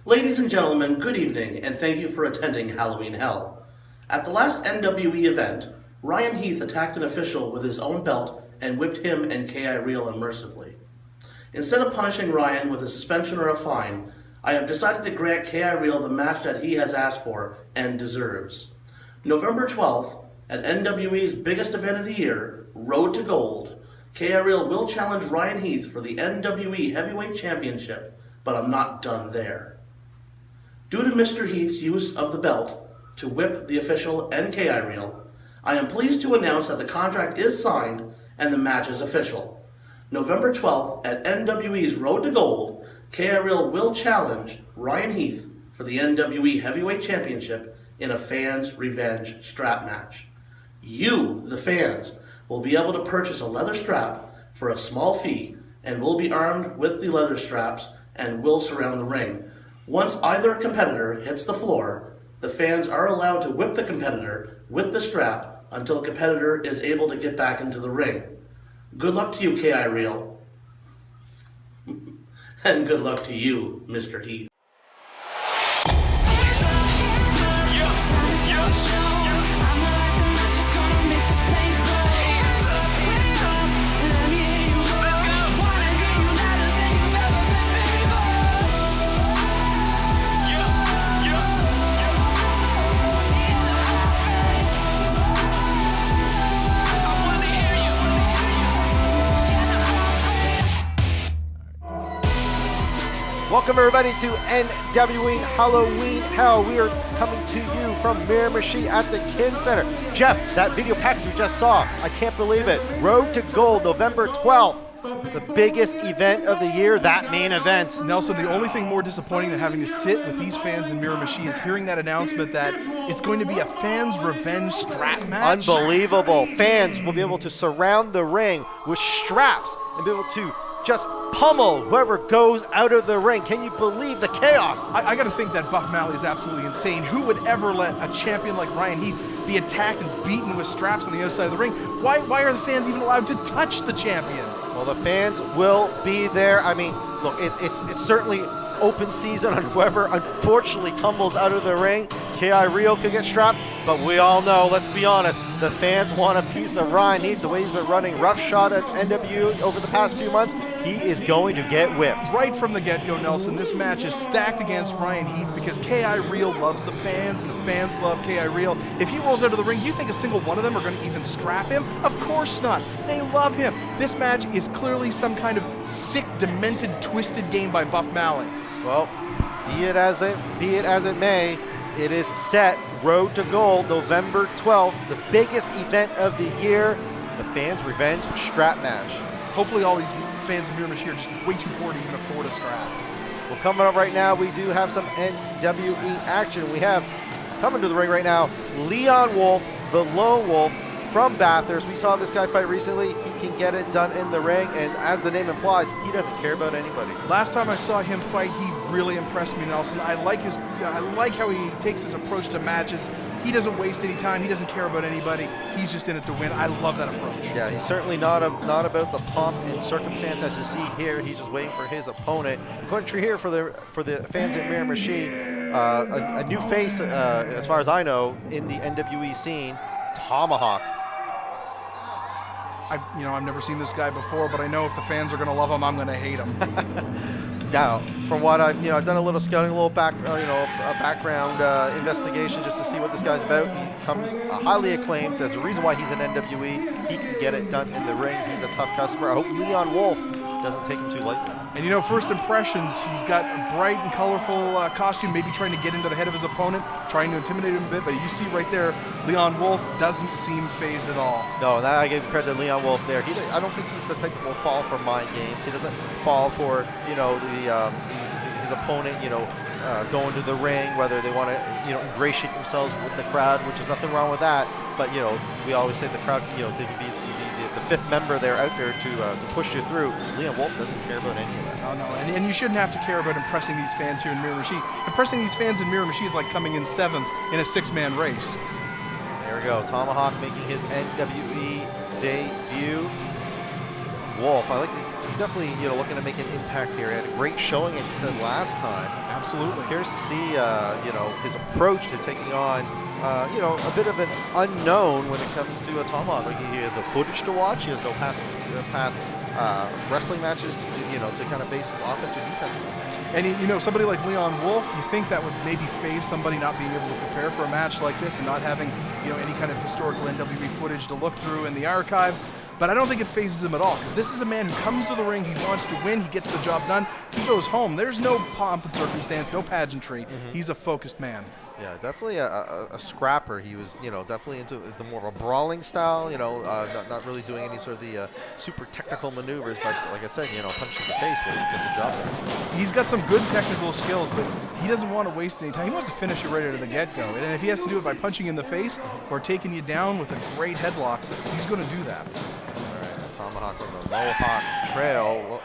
Ladies and gentlemen, good evening, and thank you for attending Halloween Hell. At the last NWE event, Ryan Heath attacked an official with his own belt and whipped him and K.I. Real unmercifully. Instead of punishing Ryan with a suspension or a fine, I have decided to grant K.I. Real the match that he has asked for and deserves. November 12th, at NWE's biggest event of the year, Road to Gold, K.I. Real will challenge Ryan Heath for the NWE Heavyweight Championship, but I'm not done there. Due to Mr. Heath's use of the belt to whip the official and K.I. Real, I am pleased to announce that the contract is signed and the match is official. November 12th at NWE's Road to Gold, K.I. Real will challenge Ryan Heath for the NWE Heavyweight Championship in a fans' revenge strap match. You, the fans, will be able to purchase a leather strap for a small fee and will be armed with the leather straps and will surround the ring. Once either competitor hits the floor, the fans are allowed to whip the competitor with the strap until the competitor is able to get back into the ring. Good luck to you, K.I. Real. And good luck to you, Mr. Heath. Welcome everybody to NWE Halloween Hell. We are coming to you from Miramichi at the Kin Center. Jeff, that video package we just saw, I can't believe it. Road to Gold, November 12th. The biggest event of the year, that main event. Nelson, the only thing more disappointing than having to sit with these fans in Miramichi is hearing that announcement that it's going to be a fans' revenge strap match. Unbelievable. Fans will be able to surround the ring with straps and be able to just pummel whoever goes out of the ring. Can you believe the chaos? I got to think that Buff Malley is absolutely insane. Who would ever let a champion like Ryan Heath be attacked and beaten with straps on the other side of the ring? Why are the fans even allowed to touch the champion? Well, the fans will be there. I mean, look, it's certainly open season on whoever unfortunately tumbles out of the ring. K.I. Real could get strapped, but we all know, let's be honest, the fans want a piece of Ryan Heath. The way he's been running roughshod at NWE over the past few months, he is going to get whipped. Right from the get-go, Nelson, this match is stacked against Ryan Heath because K.I. Real loves the fans and the fans love K.I. Real. If he rolls out of the ring, do you think a single one of them are going to even strap him? Of course not. They love him. This match is clearly some kind of sick, demented, twisted game by Buff Malley. Well, be it as it may, it is set. Road to Gold, November 12th, the biggest event of the year, the fans' revenge strap match. Hopefully all these fans in Miramichi are just way too poor to even afford a strap. Well, coming up right now, we do have some NWE action. We have coming to the ring right now, Leon Wolf, the Lone Wolf from Bathurst. We saw this guy fight recently. He can get it done in the ring, and as the name implies, he doesn't care about anybody. Last time I saw him fight, he really impressed me, Nelson. I like how he takes his approach to matches. He doesn't waste any time. He doesn't care about anybody. He's just in it to win. I love that approach. Yeah, he's certainly not about the pomp and circumstance as you see here. He's just waiting for his opponent. According to here for the fans in Miramichi, a new face, as far as I know, in the NWE scene, Tomahawk. I've never seen this guy before, but I know if the fans are going to love him, I'm going to hate him. Now, from what I've done a little scouting, a little background investigation just to see what this guy's about. He comes highly acclaimed. There's a reason why he's in NWE. He can get it done in the ring. He's a tough customer. I hope Leon Wolf doesn't take him too lightly. And first impressions, he's got a bright and colorful costume, maybe trying to get into the head of his opponent, trying to intimidate him a bit, but you see right there, Leon Wolf doesn't seem phased at all. No, that I give credit to Leon Wolf there. I don't think he's the type that will fall for mind games. He doesn't fall for, his opponent, going to the ring, whether they want to, ingratiate themselves with the crowd, which is nothing wrong with that. But, we always say the crowd, they can be the fifth member there out there to push you through. Leon Wolf doesn't care about any of that. No, and you shouldn't have to care about impressing these fans here in Miramichi. Impressing these fans in Miramichi is like coming in 7th in a 6-man race. There we go. Tomahawk making his NWE debut. Wolf, I like he's definitely, looking to make an impact here. He had a great showing, as you said last time. Absolutely. Curious to see, his approach to taking on, a bit of an unknown when it comes to a Tomahawk. Like he has no footage to watch. He has no past wrestling matches, to kind of base his offense or defense on. And somebody like Leon Wolf, you think that would maybe phase somebody not being able to prepare for a match like this and not having, any kind of historical NWE footage to look through in the archives. But I don't think it phases him at all, because this is a man who comes to the ring, he wants to win, he gets the job done, he goes home. There's no pomp and circumstance, no pageantry. He's a focused man. Yeah, definitely a scrapper. He was, definitely into the more of a brawling style, not really doing any sort of the super technical maneuvers, but like I said, punch in the face will get the job done. He's got some good technical skills, but he doesn't want to waste any time. He wants to finish it right out of the get-go. And if he has to do it by punching in the face or taking you down with a great headlock, he's going to do that. All right, Tomahawk from the Mohawk Trail,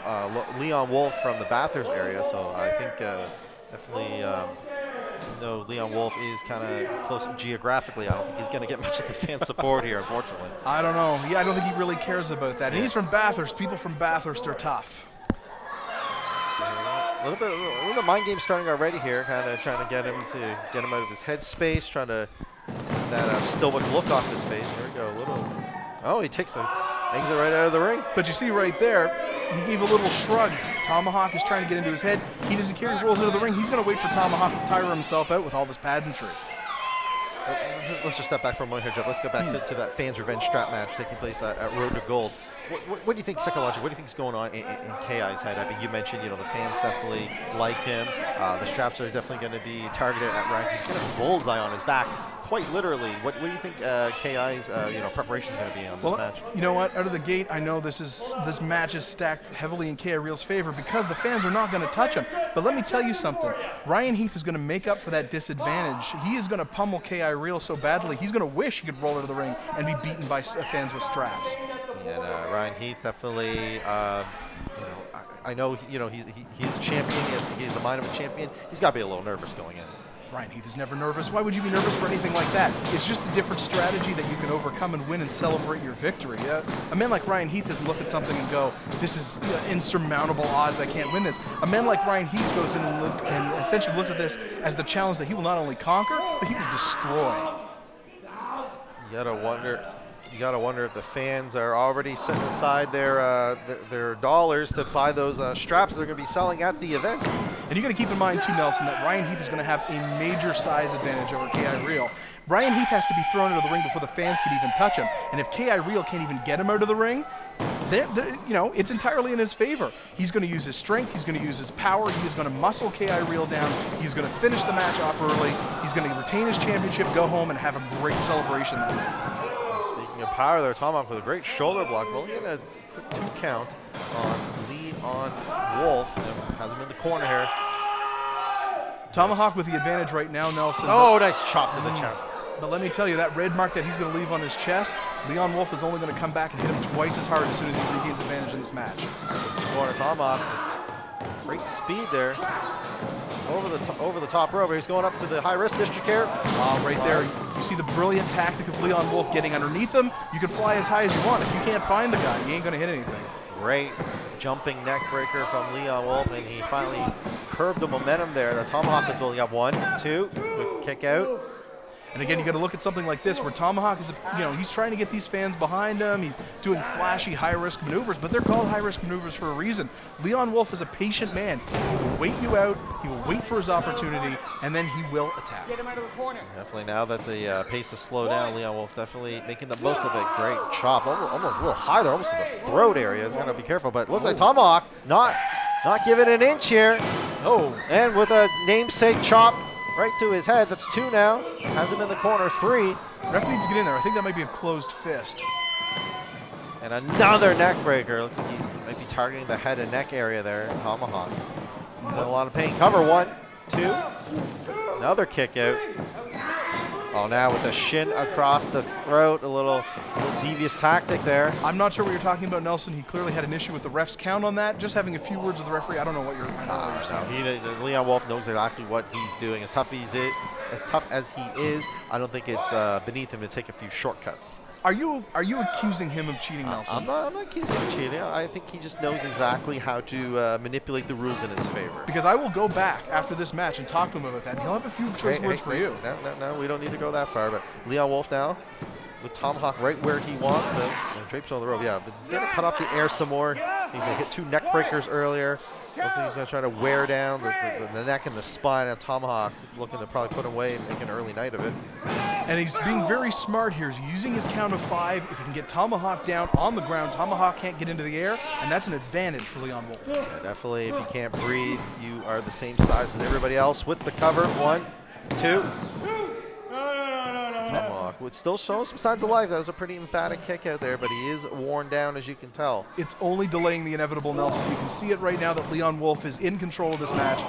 Leon Wolf from the Bathurst area, so I think definitely... No, Leon Wolf is kind of close geographically. I don't think he's going to get much of the fan support here, unfortunately. I don't know. Yeah, I don't think he really cares about that. And he's from Bathurst. People from Bathurst are tough. A little bit of mind game starting already here, kind of trying to get him out of his headspace, trying to get that stoic look off his face. There we go. Oh, he takes an exit right out of the ring. But you see right there, he gave a little shrug. Tomahawk is trying to get into his head. He doesn't care. He rolls into the ring. He's going to wait for Tomahawk to tire himself out with all this pageantry. Let's just step back for a moment here, Jeff. Let's go back to that fans' revenge strap match taking place at Road to Gold. What do you think psychologically? What do you think is going on in KI's head? I mean, you mentioned, the fans definitely like him. The straps are definitely going to be targeted at Ryan. He's going to have a bullseye on his back, quite literally. What do you think KI's preparation is going to be on this match? You know what? Out of the gate, I know this match is stacked heavily in KI Real's favor because the fans are not going to touch him. But let me tell you something. Ryan Heath is going to make up for that disadvantage. He is going to pummel KI Real so badly, he's going to wish he could roll out of the ring and be beaten by fans with straps. And Ryan Heath definitely, I know, he's a champion. He has the mind of a champion. He's got to be a little nervous going in. Ryan Heath is never nervous. Why would you be nervous for anything like that? It's just a different strategy that you can overcome and win and celebrate your victory. A man like Ryan Heath doesn't look at something and go, this is insurmountable odds, I can't win this. A man like Ryan Heath goes in and essentially looks at this as the challenge that he will not only conquer, but he will destroy. You gotta wonder if the fans are already setting aside their dollars to buy those straps they're going to be selling at the event. And you got to keep in mind too, Nelson, that Ryan Heath is going to have a major size advantage over KI Real. Ryan Heath has to be thrown out of the ring before the fans can even touch him. And if KI Real can't even get him out of the ring, it's entirely in his favor. He's going to use his strength. He's going to use his power. He is going to muscle KI Real down. He's going to finish the match off early. He's going to retain his championship, go home, and have a great celebration that night. Speaking of power there, Tomahawk with a great shoulder block. We'll get a quick 2 count on Wolf. Has him in the corner here. Tomahawk with the advantage right now, Nelson. Oh, nice chop to the chest. But let me tell you, that red mark that he's going to leave on his chest, Leon Wolf is only going to come back and hit him twice as hard as soon as he regains advantage in this match. Corner Tomahawk. Great speed there. Over the top rope. He's going up to the high-risk district here. Right there. You see the brilliant tactic of Leon Wolf getting underneath him. You can fly as high as you want. If you can't find the guy, you ain't going to hit anything. Great jumping neck breaker from Leon Wolf, and he finally curbed the momentum there. The Tomahawk is building up. 1, 2, quick kick out. And again, you got to look at something like this, where Tomahawk is, he's trying to get these fans behind him. He's doing flashy, high-risk maneuvers, but they're called high-risk maneuvers for a reason. Leon Wolf is a patient man. He will wait you out. He will wait for his opportunity, and then he will attack. Get him out of the corner. Definitely, now that the pace has slowed down, Leon Wolf definitely making the most of it. Great chop, almost a little high there, almost to the throat area. He's got to be careful, but it looks like Tomahawk not giving an inch here. Oh, and with a namesake chop right to his head. That's 2 now. Has him in the corner. 3. Ref needs to get in there. I think that might be a closed fist. And another neck breaker. Looks like he might be targeting the head and neck area there. Tomahawk. He's in a lot of pain. Cover 1, 2. Another kick out. Oh, now with the shin across the throat. A little devious tactic there. I'm not sure what you're talking about, Nelson. He clearly had an issue with the ref's count on that. Just having a few words with the referee, I don't know what you're saying. Leon Wolf knows exactly what he's doing. As tough as he is, I don't think it's beneath him to take a few shortcuts. Are you accusing him of cheating, Nelson? I'm not accusing him of cheating. I think he just knows exactly how to manipulate the rules in his favor. Because I will go back after this match and talk to him about that. And he'll have a few choice words for you. No, we don't need to go that far. But Leon Wolf now with Tomahawk right where he wants him. And drapes on the rope, yeah. But going to cut off the air some more. He's going to hit 2 neck breakers earlier. Looks like he's going to try to wear down the neck and the spine of Tomahawk, looking to probably put away and make an early night of it. And he's being very smart here. He's using his count of 5. If he can get Tomahawk down on the ground, Tomahawk can't get into the air, and that's an advantage for Leon Wolf. Yeah, definitely. If you can't breathe, you are the same size as everybody else with the cover. 1, 2. Tomahawk would still show some signs of life. That was a pretty emphatic kick out there, but he is worn down, as you can tell. It's only delaying the inevitable, Nelson. You can see it right now that Leon Wolf is in control of this match.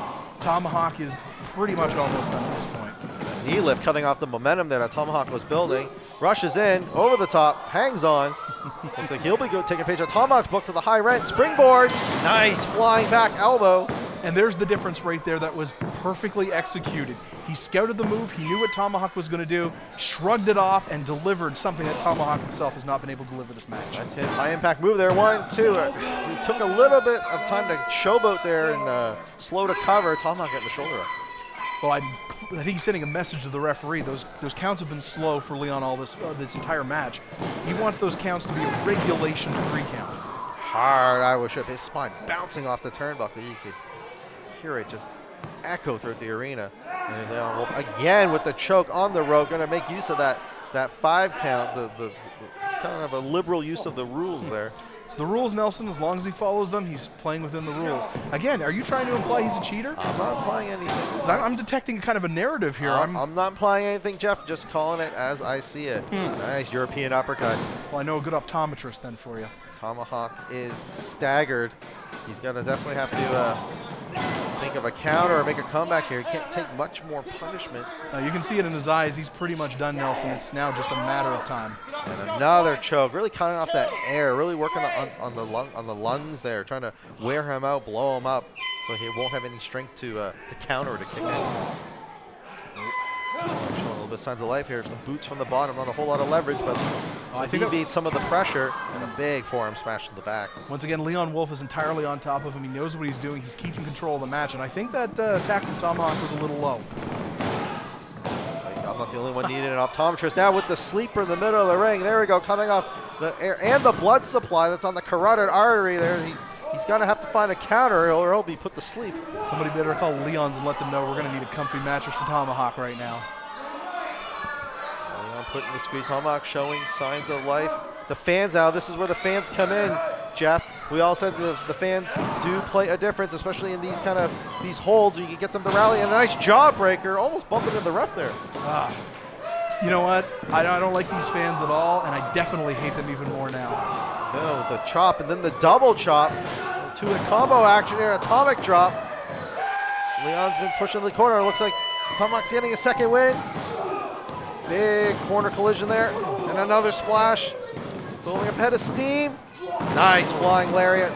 Tomahawk is pretty much almost done at this point. Knee lift cutting off the momentum there that Tomahawk was building. Rushes in, over the top, hangs on. Looks like he'll be taking a page of Tomahawk's book to the high rent. Springboard. Nice flying back elbow. And there's the difference right there. That was perfectly executed. He scouted the move. He knew what Tomahawk was going to do, shrugged it off, and delivered something that Tomahawk himself has not been able to deliver this match. Nice hit. High impact move there. 1, 2. He took a little bit of time to showboat there and slow to cover. Tomahawk getting the shoulder up. Well, I think he's sending a message to the referee. Those counts have been slow for Leon all this entire match. He wants those counts to be a regulation 3 count. Hard Irish whip. His spine bouncing off the turnbuckle. You could hear it just echo throughout the arena. And Leon Wolf again with the choke on the rope, going to make use of that 5 count. The kind of a liberal use of the rules there. It's the rules, Nelson. As long as he follows them, he's playing within the rules. Again, are you trying to imply he's a cheater? I'm not implying anything. I'm detecting kind of a narrative here. I'm not implying anything, Jeff. Just calling it as I see it. Nice European uppercut. Well, I know a good optometrist then for you. Tomahawk is staggered. He's going to definitely have to think of a counter or make a comeback here. He can't take much more punishment. You can see it in his eyes. He's pretty much done, Nelson. It's now just a matter of time. And another choke, really cutting off that air, really working on the lungs there, trying to wear him out, blow him up, so he won't have any strength to counter or to kick in. Showing a little bit of signs of life here. Some boots from the bottom, not a whole lot of leverage, but I think alleviate some of the pressure, and a big forearm smash to the back. Once again, Leon Wolf is entirely on top of him. He knows what he's doing. He's keeping control of the match, and I think that attack from Tomahawk was a little low. I'm not the only one needing an optometrist. Now with the sleeper in the middle of the ring. There we go, cutting off the air and the blood supply that's on the carotid artery there. He's going to have to find a counter or he'll be put to sleep. Somebody better call Leon's and let them know we're going to need a comfy mattress for Tomahawk right now. Leon putting the squeeze. Tomahawk showing signs of life. The fans out. This is where the fans come in, Jeff. We all said the fans do play a difference, especially in these holds. You can get them to rally. And a nice jawbreaker, almost bumping into the ref there. You know what? I don't like these fans at all, and I definitely hate them even more now. No, with the chop and then the double chop. To a combo action here, atomic drop. Leon's been pushing the corner. It looks like Tomahawk's getting a second win. Big corner collision there. And another splash. Building up head of steam. Nice flying lariat.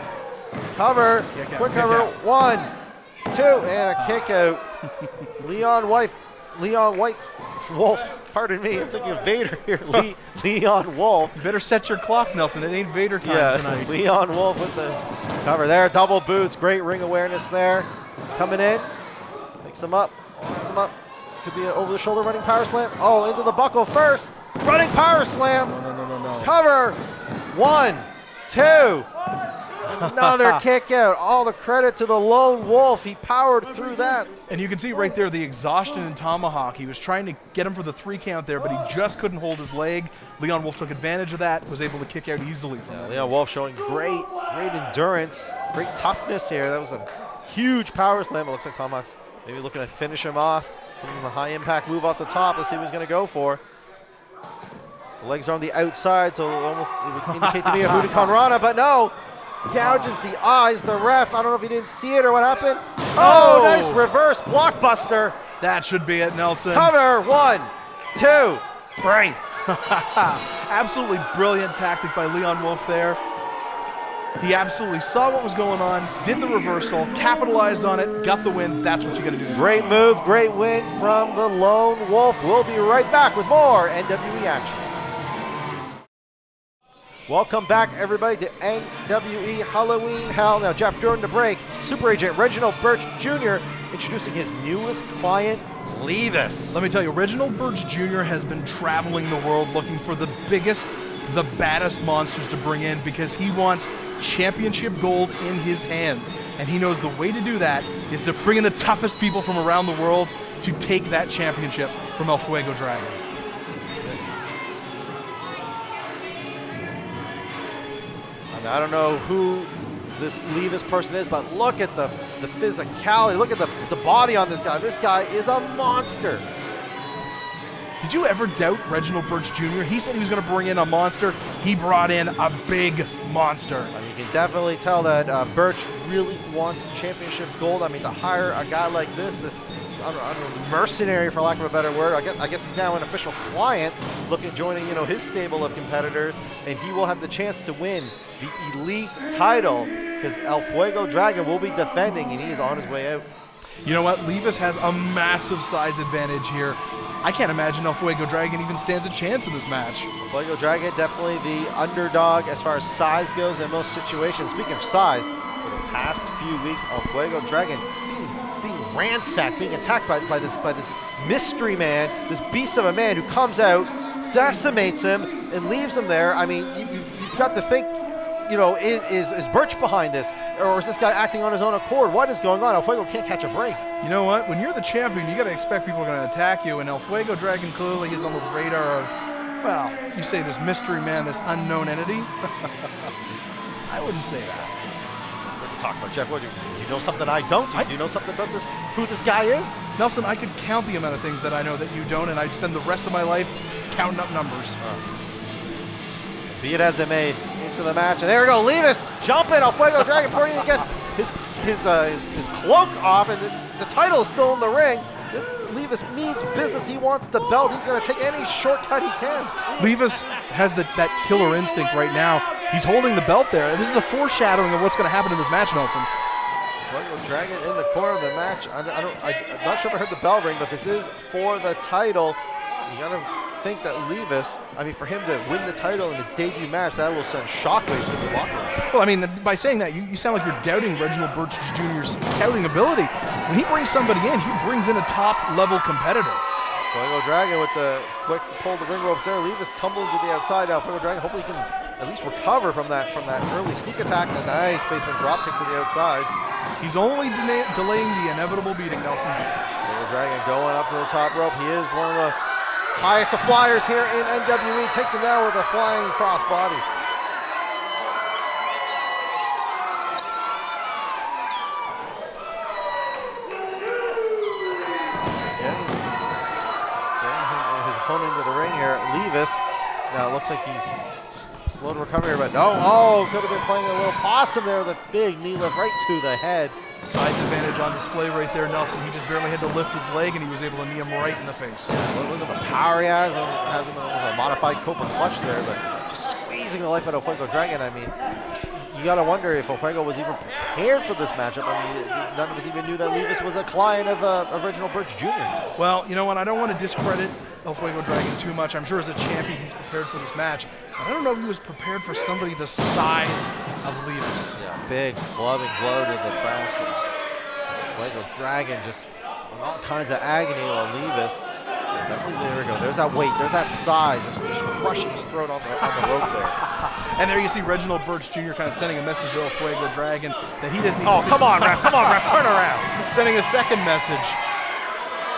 Cover. Quick cover. 1, 2, and a kick out. Leon White Wolf. Pardon me, I'm thinking of Vader here. Leon Wolf. You better set your clocks, Nelson. It ain't Vader time tonight. Leon Wolf with the cover there. Double boots. Great ring awareness there. Coming in. Picks him up. Picks him up. Could be an over-the-shoulder running power slam. Oh, into the buckle first. Running power slam. No. Cover. 1, 2. Another kick out. All the credit to the lone wolf. He powered through that. And you can see right there the exhaustion in Tomahawk. He was trying to get him for the 3 count there, but he just couldn't hold his leg. Leon Wolf took advantage of that, was able to kick out easily from that. Leon Wolf showing great endurance, great toughness here. That was a huge power slam. It looks like Tomahawk maybe looking to finish him off. Giving him a high impact move off the top. Let's see what he's going to go for. The legs are on the outside, so it would indicate to me a Budokan Rana, but no. Gouges the eyes, the ref. I don't know if he didn't see it or what happened. Oh, nice reverse blockbuster. That should be it, Nelson. Cover. 1, 2, 3. Absolutely brilliant tactic by Leon Wolf there. He absolutely saw what was going on, did the reversal, capitalized on it, got the win. That's what you got to do. Great move, great win from the lone wolf. We'll be right back with more NWE action. Welcome back, everybody, to NWE Halloween Hell. Now, Jeff, during the break, Super Agent Reginald Birch Jr. introducing his newest client, Lievus. Let me tell you, Reginald Birch Jr. has been traveling the world looking for the biggest, the baddest monsters to bring in because he wants championship gold in his hands. And he knows the way to do that is to bring in the toughest people from around the world to take that championship from El Fuego Dragon. I don't know who this Lievus person is, but look at the physicality. Look at the body on this guy. This guy is a monster. Did you ever doubt Reginald Birch Jr.? He said he was going to bring in a monster. He brought in a big monster. I mean, you can definitely tell that Birch really wants championship gold. I mean, to hire a guy like this I don't know, mercenary, for lack of a better word. I guess he's now an official client, joining his stable of competitors, and he will have the chance to win the elite title because El Fuego Dragon will be defending, and he is on his way out. You know what? Lievus has a massive size advantage here. I can't imagine El Fuego Dragon even stands a chance in this match. El Fuego Dragon definitely the underdog as far as size goes in most situations. Speaking of size, for the past few weeks, El Fuego Dragon being ransacked, being attacked by this mystery man, this beast of a man who comes out, decimates him, and leaves him there. I mean, you've got to think, is Birch behind this? Or is this guy acting on his own accord? What is going on? El Fuego can't catch a break. You know what? When you're the champion, you got to expect people are going to attack you, and El Fuego Dragon clearly is on the radar of, well, you say this mystery man, this unknown entity? I wouldn't say that. What are you talking about, Jeff? What, do you know something I don't? Do you know something about this? Who this guy is? Nelson, I could count the amount of things that I know that you don't, and I'd spend the rest of my life counting up numbers. Be it as it may, into the match, and there we go, Lievus jumping, El Fuego Dragon before he even gets his cloak off, and the title is still in the ring. This Lievus means business. He wants the belt. He's going to take any shortcut he can. Lievus has that killer instinct right now. He's holding the belt there. This is a foreshadowing of what's going to happen in this match, Nelson. Fuego Dragon in the corner of the match. I'm not sure if I heard the bell ring, but this is for the title. You got to think that Lievus, for him to win the title in his debut match, that will send shockwaves through the locker room. Well, I mean, by saying that, you sound like you're doubting Reginald Birch Jr.'s scouting ability. When he brings somebody in, he brings in a top-level competitor. Fuego Dragon with the quick pull the ring rope there. Lievus tumbling to the outside now. Fuego Dragon hopefully can at least recover from that early sneak attack. And a nice basement drop kick to the outside. He's only delaying the inevitable beating, Nelson. Fuego Dragon going up to the top rope. He is one of the highest of flyers here in NWE. Takes him down with a flying crossbody. Into the ring here, Lievus. Now it looks like he's slow to recover here, but no. Oh, could have been playing a little possum there with a big knee lift right to the head. Size advantage on display right there, Nelson. He just barely had to lift his leg, and he was able to knee him right in the face. Look at the power he has. Has him with a modified Cobra clutch there, but just squeezing the life out of Fuego Dragon. I mean, you got to wonder if El Fuego was even prepared for this matchup. I mean, none of us even knew that Lievus was a client of Reginald Birch Jr. Well, you know what? I don't want to discredit El Fuego Dragon too much. I'm sure as a champion he's prepared for this match. But I don't know if he was prepared for somebody the size of Lievus. Yeah, big clubbing blow to the back. Fuego Dragon just in all kinds of agony while Lievus. Definitely, there we go. There's that weight. There's that size. Just crushing his throat on the rope there. And there you see Reginald Birch Jr. kind of sending a message to El Fuego Dragon that he doesn't. Oh, come on, ref! Come on, ref! Turn around. Sending a second message.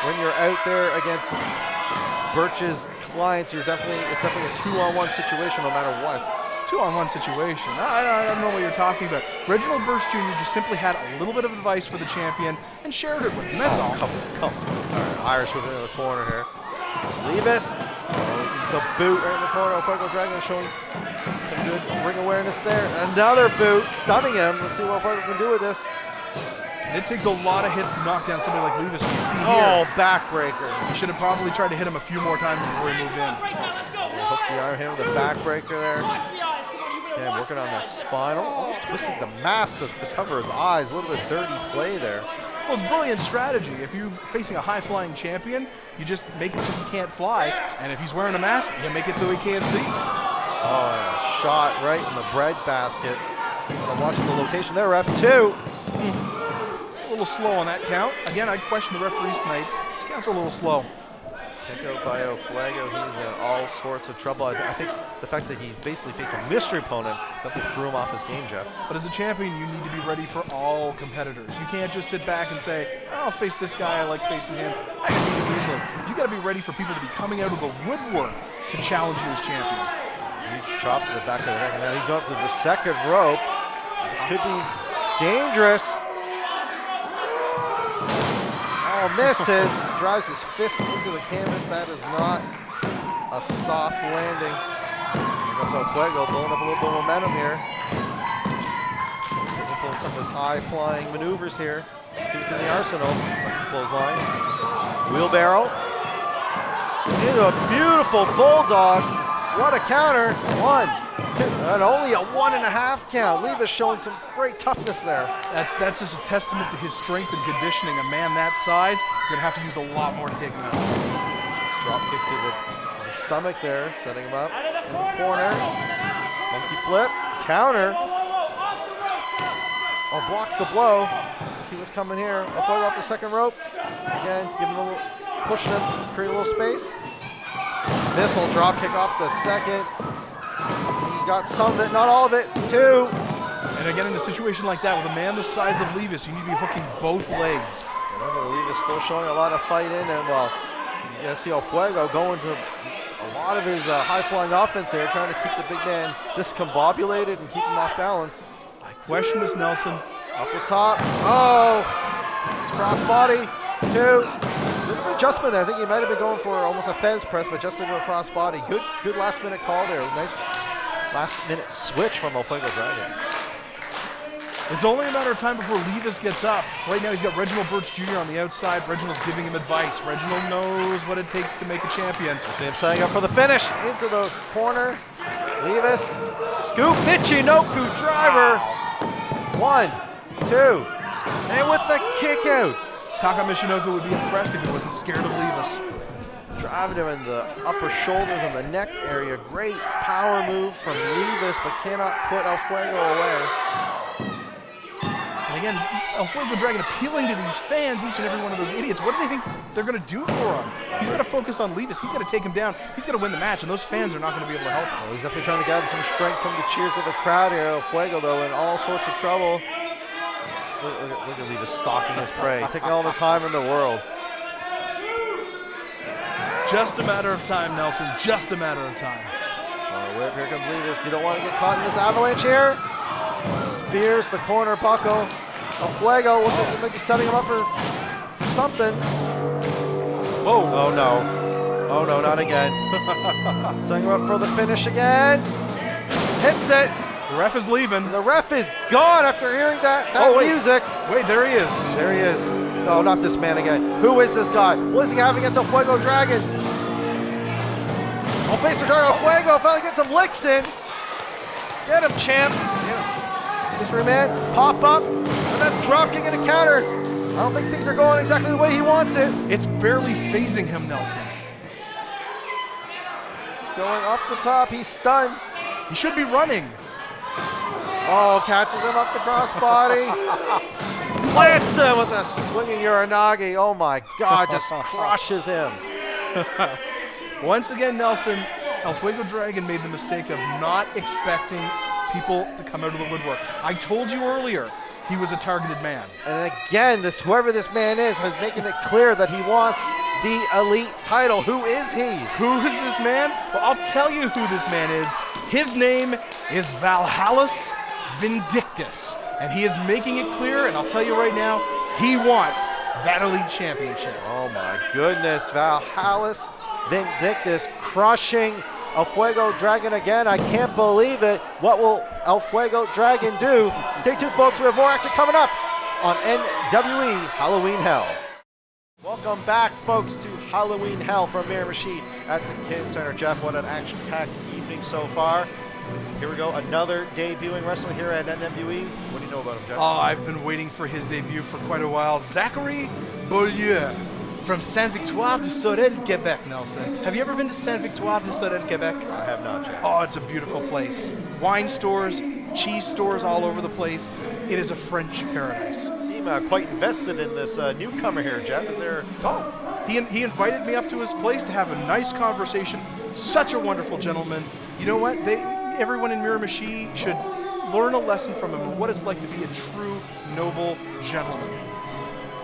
When you're out there against Birch's clients, it's definitely a 2-on-1 situation, no matter what. 2-on-1 situation. I don't know what you're talking about. Reginald Birch Jr. just simply had a little bit of advice for the champion and shared it with him. That's all. Come on. All right, Irish whip into the corner here. Lievus eats a boot right in the corner. El Fuego Dragon showing some good ring awareness there. Another boot, stunning him. Let's see what El Fuego can do with this. And it takes a lot of hits to knock down somebody like Lievus. You see here. Oh, here. backbreaker. He should have probably tried to hit him a few more times before he moved in. Hook the iron hand with a backbreaker there. Yeah, working on that spine. Almost twisting the mask to cover his eyes. A little bit dirty play there. Well, it's brilliant strategy. If you're facing a high-flying champion, you just make it so he can't fly. And if he's wearing a mask, you make it so he can't see. Oh, and a shot right in the bread basket. I'm watching the location there, ref. 2. A little slow on that count. Again, I'd question the referees tonight. These counts are a little slow. Kick out by Fuego. He's in all sorts of trouble. I think the fact that he basically faced a mystery opponent definitely threw him off his game, Jeff. But as a champion, you need to be ready for all competitors. You can't just sit back and say, oh, I'll face this guy, I like facing him, I can beat him easily. You got to be ready for people to be coming out of the woodwork to challenge you as champion. Huge chop to the back of the neck. Now he's going up to the second rope. This could be dangerous. Oh, misses. Drives his fist into the canvas. That is not a soft landing. Here comes Fuego, building up a little bit of momentum here. Implementing some of his high-flying maneuvers here. See what's in the arsenal. Likes the clothesline. Wheelbarrow. Into a beautiful bulldog. What a counter. 1, 2, and only a 1.5 count. Lievus showing some great toughness there. That's just a testament to his strength and conditioning. A man that size, you're going to have to use a lot more to take him out. Drop kick to the stomach there, setting him up in the corner. Monkey flip, counter. Oh, blocks the blow. Let's see what's coming here. Fuego off the second rope. Again, giving a little, pushing him, create a little space. Missile drop kick off the second. He got some of it, not all of it. 2. And again, in a situation like that, with a man the size of Lievus, you need to be hooking both legs. Remember, Lievus still showing a lot of fight in, and well, you see Fuego going to a lot of his high-flying offense there, trying to keep the big man discombobulated and keep him off balance. I question this, Nelson. Off the top. Oh! It's cross body. 2. Adjustment there. I think he might have been going for almost a Fez press, but just into a cross body. Good last minute call there. Nice last minute switch from Fuego Dragon. It's only a matter of time before Lievus gets up. Right now he's got Reginald Birch Jr. on the outside. Reginald's giving him advice. Reginald knows what it takes to make a champion. See him setting up for the finish. Into the corner. Lievus. Scoop Michinoku driver. 1, 2. And with the kick out. Taka Michinoku would be impressed if he wasn't scared of Lievus. Driving him in the upper shoulders and the neck area. Great power move from Lievus, but cannot put Fuego away. And again, Fuego Dragon appealing to these fans, each and every one of those idiots. What do they think they're going to do for him? He's got to focus on Lievus. He's got to take him down. He's got to win the match, and those fans are not going to be able to help him. Well, he's definitely trying to gather some strength from the cheers of the crowd here. Fuego, though, in all sorts of trouble. Look at Lievus stalking his prey, taking all the time in the world. Just a matter of time, Nelson. Just a matter of time. Whip, here comes Lievus. You don't want to get caught in this avalanche here. Spears the corner buckle. Fuego looks like he might be setting him up for something. Whoa. Oh no. Oh no, not again. Setting him up for the finish again. Hits it. The ref is leaving. The ref is gone after hearing that music. Wait, there he is. There he is. No, not this man again. Who is this guy? What does he have against Fuego Dragon? Oh, base Rodeo Fuego finally gets some licks in. Get him, champ. Mystery man, pop up, and then drop kick and a counter. I don't think things are going exactly the way he wants it. It's barely phasing him, Nelson. He's going off the top. He's stunned. He should be running. Oh, catches him up the crossbody. Plants him with a swinging Uranagi. Oh my God, just crushes him. Once again, Nelson, Fuego Dragon made the mistake of not expecting people to come out of the woodwork. I told you earlier, he was a targeted man. And again, whoever this man is making it clear that he wants the elite title. Who is he? Who is this man? Well, I'll tell you who this man is. His name is Valhallus Vindictus. And he is making it clear, and I'll tell you right now, he wants that elite championship. Oh my goodness, Valhallus Vindictus crushing Fuego Dragon again. I can't believe it. What will Fuego Dragon do? Stay tuned, folks. We have more action coming up on NWE Halloween Hell. Welcome back, folks, to Halloween Hell from Mayor Rashid at the Kid Center. Jeff, what an action-packed evening so far. Here we go, another debuting wrestler here at NWE. What do you know about him, Jeff? Oh, I've been waiting for his debut for quite a while. Zachary Beaulieu. From Saint-Victoire de Sorel, Quebec, Nelson. Have you ever been to Saint-Victoire de Sorel, Quebec? I have not, Jeff. Oh, it's a beautiful place. Wine stores, cheese stores all over the place. It is a French paradise. You seem quite invested in this newcomer here, Jeff. Is there... Oh, he invited me up to his place to have a nice conversation. Such a wonderful gentleman. You know what? Everyone in Miramichi should learn a lesson from him and what it's like to be a true, noble gentleman.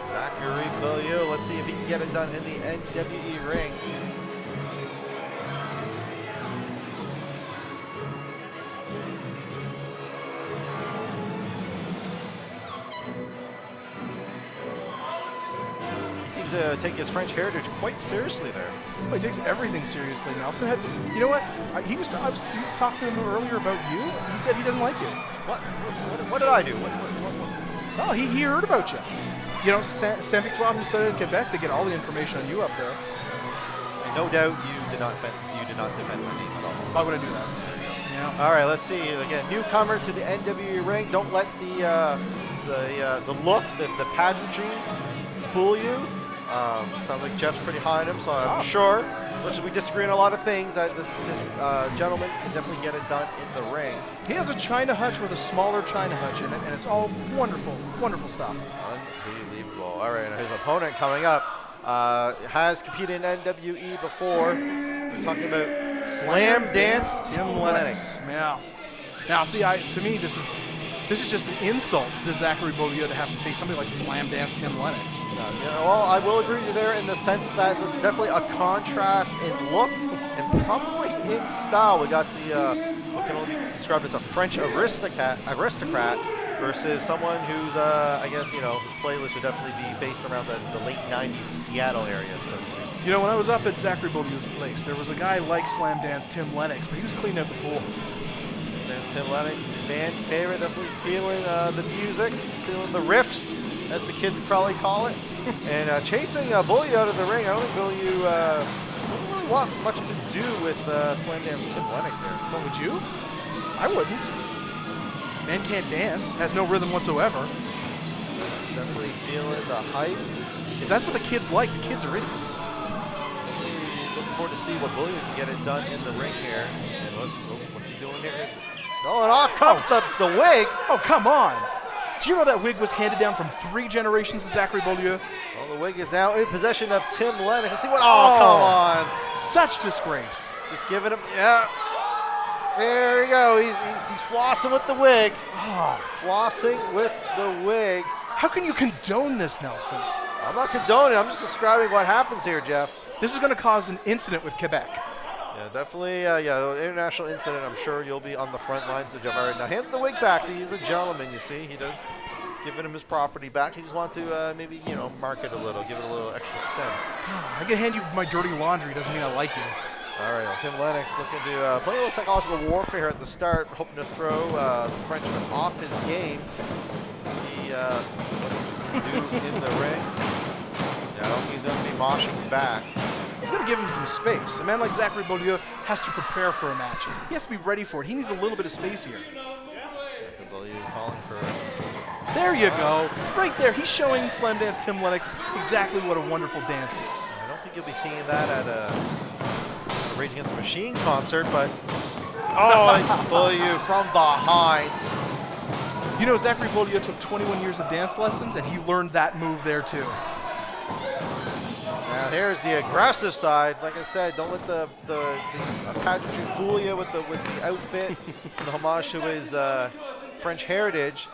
Zachary Beaulieu, let's see if he can get it done in the NWE ring. He seems to take his French heritage quite seriously there. Oh, he takes everything seriously, Nelson. You know what? I was talking to him earlier about you. He said he doesn't like you. What did I do? Oh, he heard about you. You know, Saint-Victoire de Sorel, Quebec, they get all the information on you up there. No doubt you did not defend my name at all. Why would I do that? Yeah. All right, let's see. Again, newcomer to the NWE ring. Don't let the look, the pageantry fool you. Sounds like Jeff's pretty high on him, so I'm sure, as much as we disagree on a lot of things, that this gentleman can definitely get it done in the ring. He has a China hutch with a smaller China hutch in it, and it's all wonderful, wonderful stuff. Unbelievable. All right, his opponent coming up has competed in NWE before. We're talking about Slam Dance Tim Lennox. Yeah. Now, see, to me, this is just an insult to Zachary Beaulieu to have to face somebody like Slam Dance Tim Lennox. Well, I will agree with you there in the sense that this is definitely a contrast in look and probably in style. We got the what can only be described as a French aristocrat versus someone who's, I guess, his playlist would definitely be based around the late 90s Seattle area, so to speak. You know, when I was up at Zachary Beaulieu's place, there was a guy like Slam Dance Tim Lennox, but he was cleaning out the pool. There's Tim Lennox, fan favorite, definitely feeling the music, feeling the riffs, as the kids probably call it, and chasing Beaulieu out of the ring. I don't think Beaulieu doesn't really want much to do with Slam Dance Tim Lennox here. What would you? I wouldn't. Man can't dance, has no rhythm whatsoever. Definitely feeling the hype. If that's what the kids like, the kids are idiots. Looking forward to see what Beaulieu can get it done in the ring here. And what's he doing here? Oh, and off comes the wig. Oh, come on. Do you know that wig was handed down from 3 generations to Zachary Beaulieu? Well, the wig is now in possession of Tim Lennox. Let's see what. Oh, come on. Such disgrace. Just giving him. Yeah. There you go. He's flossing with the wig. Oh. Flossing with the wig. How can you condone this, Nelson? I'm not condoning. I'm just describing what happens here, Jeff. This is going to cause an incident with Quebec. Yeah, definitely. The international incident. I'm sure you'll be on the front lines of Jeff. All right, now hand the wig back. See, he's a gentleman. You see, he does giving him his property back. He just want to maybe mark it a little, give it a little extra cent. I can hand you my dirty laundry. Doesn't mean I like you. All right, well, Tim Lennox looking to play a little psychological warfare here at the start, hoping to throw the Frenchman off his game. See what he can do in the ring. Yeah, I don't think he's going to be moshing back. He's going to give him some space. A man like Zachary Beaulieu has to prepare for a match. He has to be ready for it. He needs a little bit of space here. Beaulieu calling for. There you go. Right there. He's showing Slam Dance Tim Lennox exactly what a wonderful dance is. I don't think you'll be seeing that at a Rage Against the Machine concert, but Beaulieu from behind. You know, Zachary Beaulieu took 21 years of dance lessons, and he learned that move there too. Now here's the aggressive side. Like I said, don't let the pageantry fool you with the outfit, the homage to his French heritage.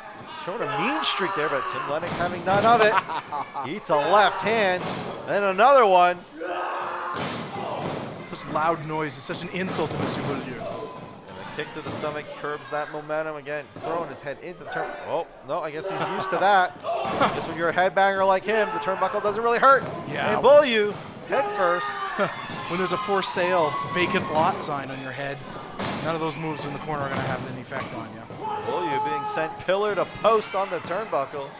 Showing a mean streak there, but Tim Lennox having none of it. He eats a left hand, and another one. Such loud noise is such an insult to Mr. Beaulieu. And a kick to the stomach curbs that momentum again, throwing his head into the turn. Oh, no, I guess he's used to that. I guess when you're a headbanger like him, the turnbuckle doesn't really hurt. Yeah. And Beaulieu, head first. When there's a for sale vacant lot sign on your head, none of those moves in the corner are going to have any effect on you. Beaulieu being sent pillar to post on the turnbuckle.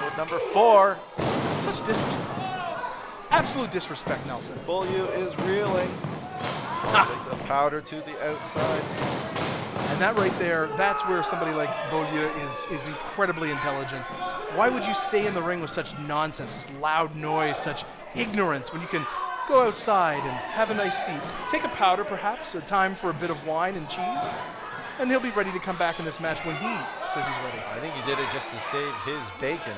With number 4. Such disrespect. Absolute disrespect, Nelson. Beaulieu is reeling. Takes a powder to the outside. And that right there, that's where somebody like Beaulieu is incredibly intelligent. Why would you stay in the ring with such nonsense, such loud noise, such ignorance, when you can go outside and have a nice seat, take a powder perhaps, a time for a bit of wine and cheese, and he'll be ready to come back in this match when he says he's ready. I think he did it just to save his bacon.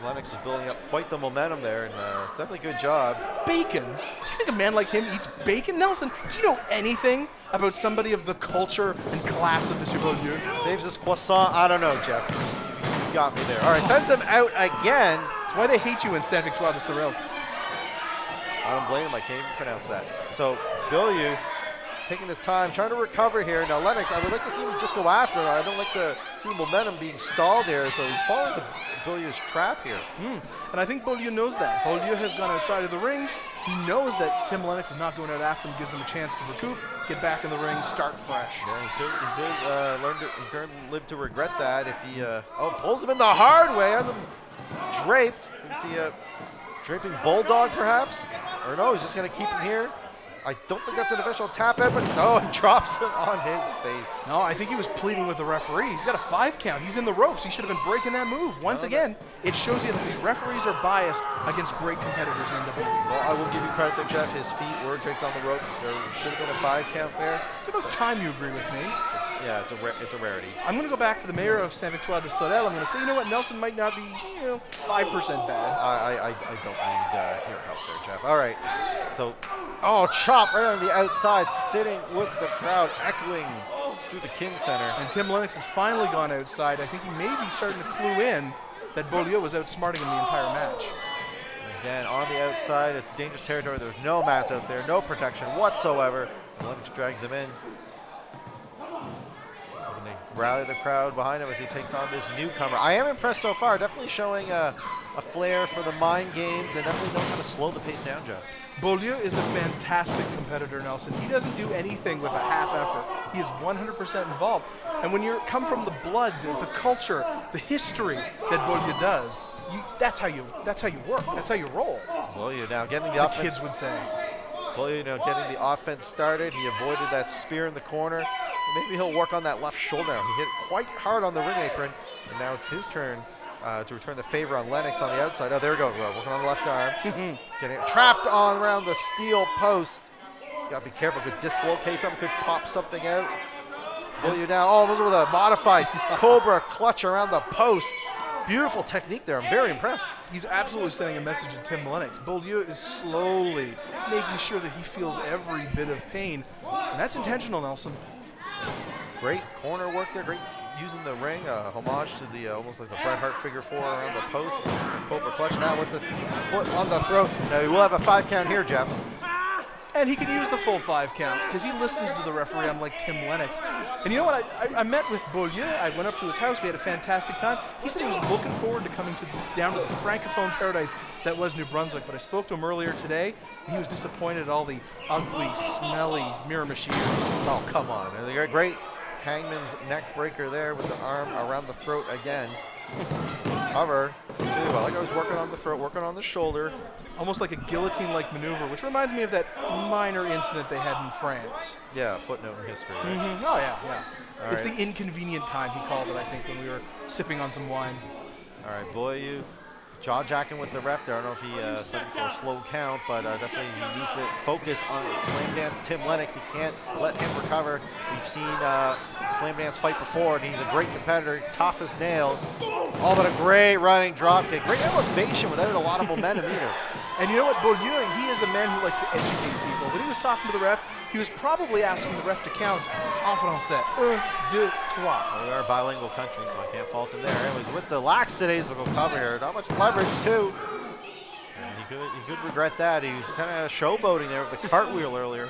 Lennox was building up quite the momentum there, and definitely good job. Bacon? Do you think a man like him eats bacon? Nelson, do you know anything about somebody of the culture and class of Monsieur Beaulieu? Saves his croissant. I don't know, Jeff. You got me there. All right, sends him out again. That's why they hate you in Saint Victoire de Sorel. I don't blame him. I can't even pronounce that. So Beaulieu taking his time, trying to recover here. Now Lennox, I would like to see him just go after. I don't like to see momentum being stalled here, so he's falling into Beaulieu's trap here. And I think Beaulieu knows that. Beaulieu has gone outside of the ring. He knows that Tim Lennox is not going out after him, gives him a chance to recoup, get back in the ring, start fresh. Yeah, he could live to regret that if he, pulls him in the hard way, has him draped. You see a draping bulldog perhaps? Or no, he's just gonna keep him here. I don't think that's an official tap out, but no, he drops him on his face. No, I think he was pleading with the referee. He's got a 5 count. He's in the ropes. He should have been breaking that move. Once again, it shows you that these referees are biased against great competitors in WWE. Well, I will give you credit there, Jeff. His feet were draped on the rope. There should have been a 5 count there. It's about time you agree with me. Yeah, it's a rarity. I'm going to go back to the mayor of Saint Victoire de Sorel. I'm going to say, you know what, Nelson might not be, 5% bad. I don't need your help there, Jeff. All right, so, chop right on the outside, sitting with the crowd, echoing through the Kin Center. And Tim Lennox has finally gone outside. I think he may be starting to clue in that Beaulieu was outsmarting him the entire match. Again, on the outside, it's dangerous territory. There's no mats out there, no protection whatsoever. Lennox drags him in. And they rally the crowd behind him as he takes on this newcomer. I am impressed so far. Definitely showing a flair for the mind games and definitely knows how to slow the pace down, Jeff. Beaulieu is a fantastic competitor, Nelson. He doesn't do anything with a half effort. He is 100% involved. And when you come from the blood, the culture, the history that Beaulieu does, that's how you work. That's how you roll. Beaulieu now getting the offense. Kids would say. Beaulieu now getting the offense started. He avoided that spear in the corner. Maybe he'll work on that left shoulder. He hit it quite hard on the ring apron, and now it's his turn to return the favor on Lennox on the outside. Oh, there we go. Working on the left arm. Getting trapped on around the steel post. He's got to be careful. Could dislocate something. Could pop something out. Beaulieu now, was with a modified Cobra clutch around the post. Beautiful technique there. I'm very impressed. He's absolutely sending a message to Tim Lennox. Beaulieu is slowly making sure that he feels every bit of pain. And that's intentional, Nelson. Great corner work there. Great using the ring. Homage to the almost like the Bret Hart figure 4 around the post. Cobra clutch now with the foot on the throat. Now he will have a 5 count here, Jeff. And he can use the full 5 count because he listens to the referee, unlike Tim Lennox. And you know what? I met with Beaulieu. I went up to his house. We had a fantastic time. He said he was looking forward to coming down to the Francophone paradise that was New Brunswick. But I spoke to him earlier today, and he was disappointed at all the ugly, smelly Miramichiers. Oh, come on. And a great hangman's neck breaker there with the arm around the throat again. Cover, too. I like I was working on the throat, working on the shoulder. Almost like a guillotine-like maneuver, which reminds me of that minor incident they had in France. Yeah, footnote in history. Right? Mm-hmm. Oh, yeah. All it's right. the inconvenient time, he called it, I think, when we were sipping on some wine. All right, Beaulieu jaw-jacking with the ref there. I don't know if he set him for a slow count, but definitely he needs to focus on slam dance Tim Lennox. He can't let him recover. We've seen slam dance fight before, and he's a great competitor, tough as nails. Oh, but a great running drop kick. Great elevation without a lot of momentum either. And you know what, Beaulieu, he is a man who likes to educate people. When he was talking to the ref, he was probably asking the ref to count en français. 1, 2, 3. Well, we are a bilingual country, so I can't fault him there. Anyways, with the lackadaisical cover here, not much leverage too. And he could regret that. He was kind of showboating there with the cartwheel earlier.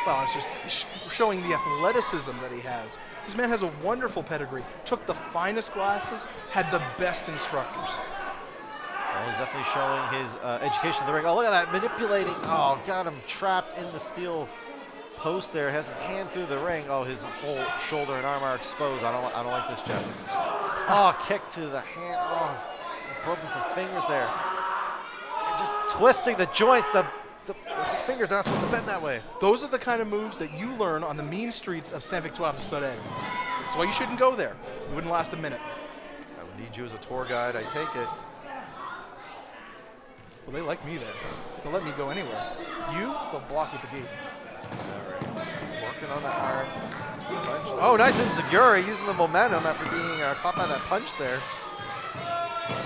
Well, it's just showing the athleticism that he has. This man has a wonderful pedigree. Took the finest classes, had the best instructors. Well, he's definitely showing his education in the ring. Oh, look at that, manipulating. Oh, got him trapped in the steel post there. Has his hand through the ring. Oh, his whole shoulder and arm are exposed. I don't like this, Jeff. Oh, kick to the hand. Oh, broken some fingers there. And just twisting the joints. The fingers are not supposed to bend that way. Those are the kind of moves that you learn on the mean streets of Saint Victoire de Sorel. That's why you shouldn't go there. You wouldn't last a minute. I would Need you as a tour guide, I take it. Well, they like me there. They'll let me go anywhere. You, they'll block at the gate. All right. Working on that arm. Punch. Oh, nice insecurity, using the momentum after being caught by that punch there.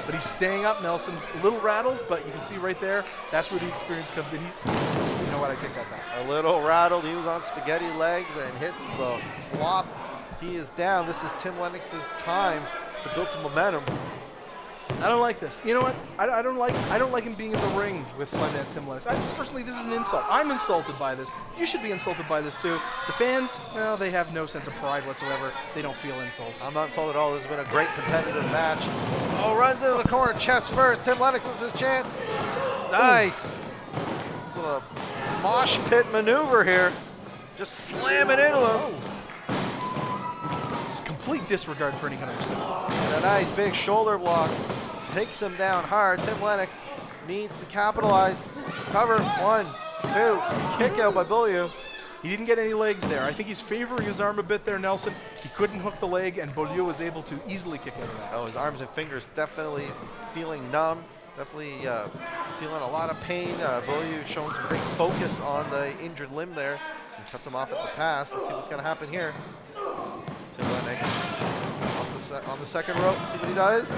But he's staying up, Nelson. A little rattled, but you can see right there, that's where the experience comes in. You know what, I take that back. A little rattled. He was on spaghetti legs and hits the flop. He is down. This is Tim Lennox's time to build some momentum. I don't like this. You know what? I don't like him being in the ring with Sundance Tim Lennox. Personally, this is an insult. I'm insulted by this. You should be insulted by this too. The fans, well, they have no sense of pride whatsoever. They don't feel insults. I'm not insulted at all. This has been a great competitive match. Oh, runs into the corner, chest first. Tim Lennox has his chance. Nice. So a mosh pit maneuver here. Just slamming into him. Just complete disregard for any kind of respect. And a nice big shoulder block. Takes him down hard. Tim Lennox needs to capitalize. Cover, 1, 2. Kick out by Beaulieu. He didn't get any legs there. I think he's favoring his arm a bit there, Nelson. He couldn't hook the leg, and Beaulieu was able to easily kick out of that. Oh, his arms and fingers definitely feeling numb. Definitely feeling a lot of pain. Beaulieu showing some great focus on the injured limb there. He cuts him off at the pass. Let's see what's going to happen here. Tim Lennox on the second rope. See what he does.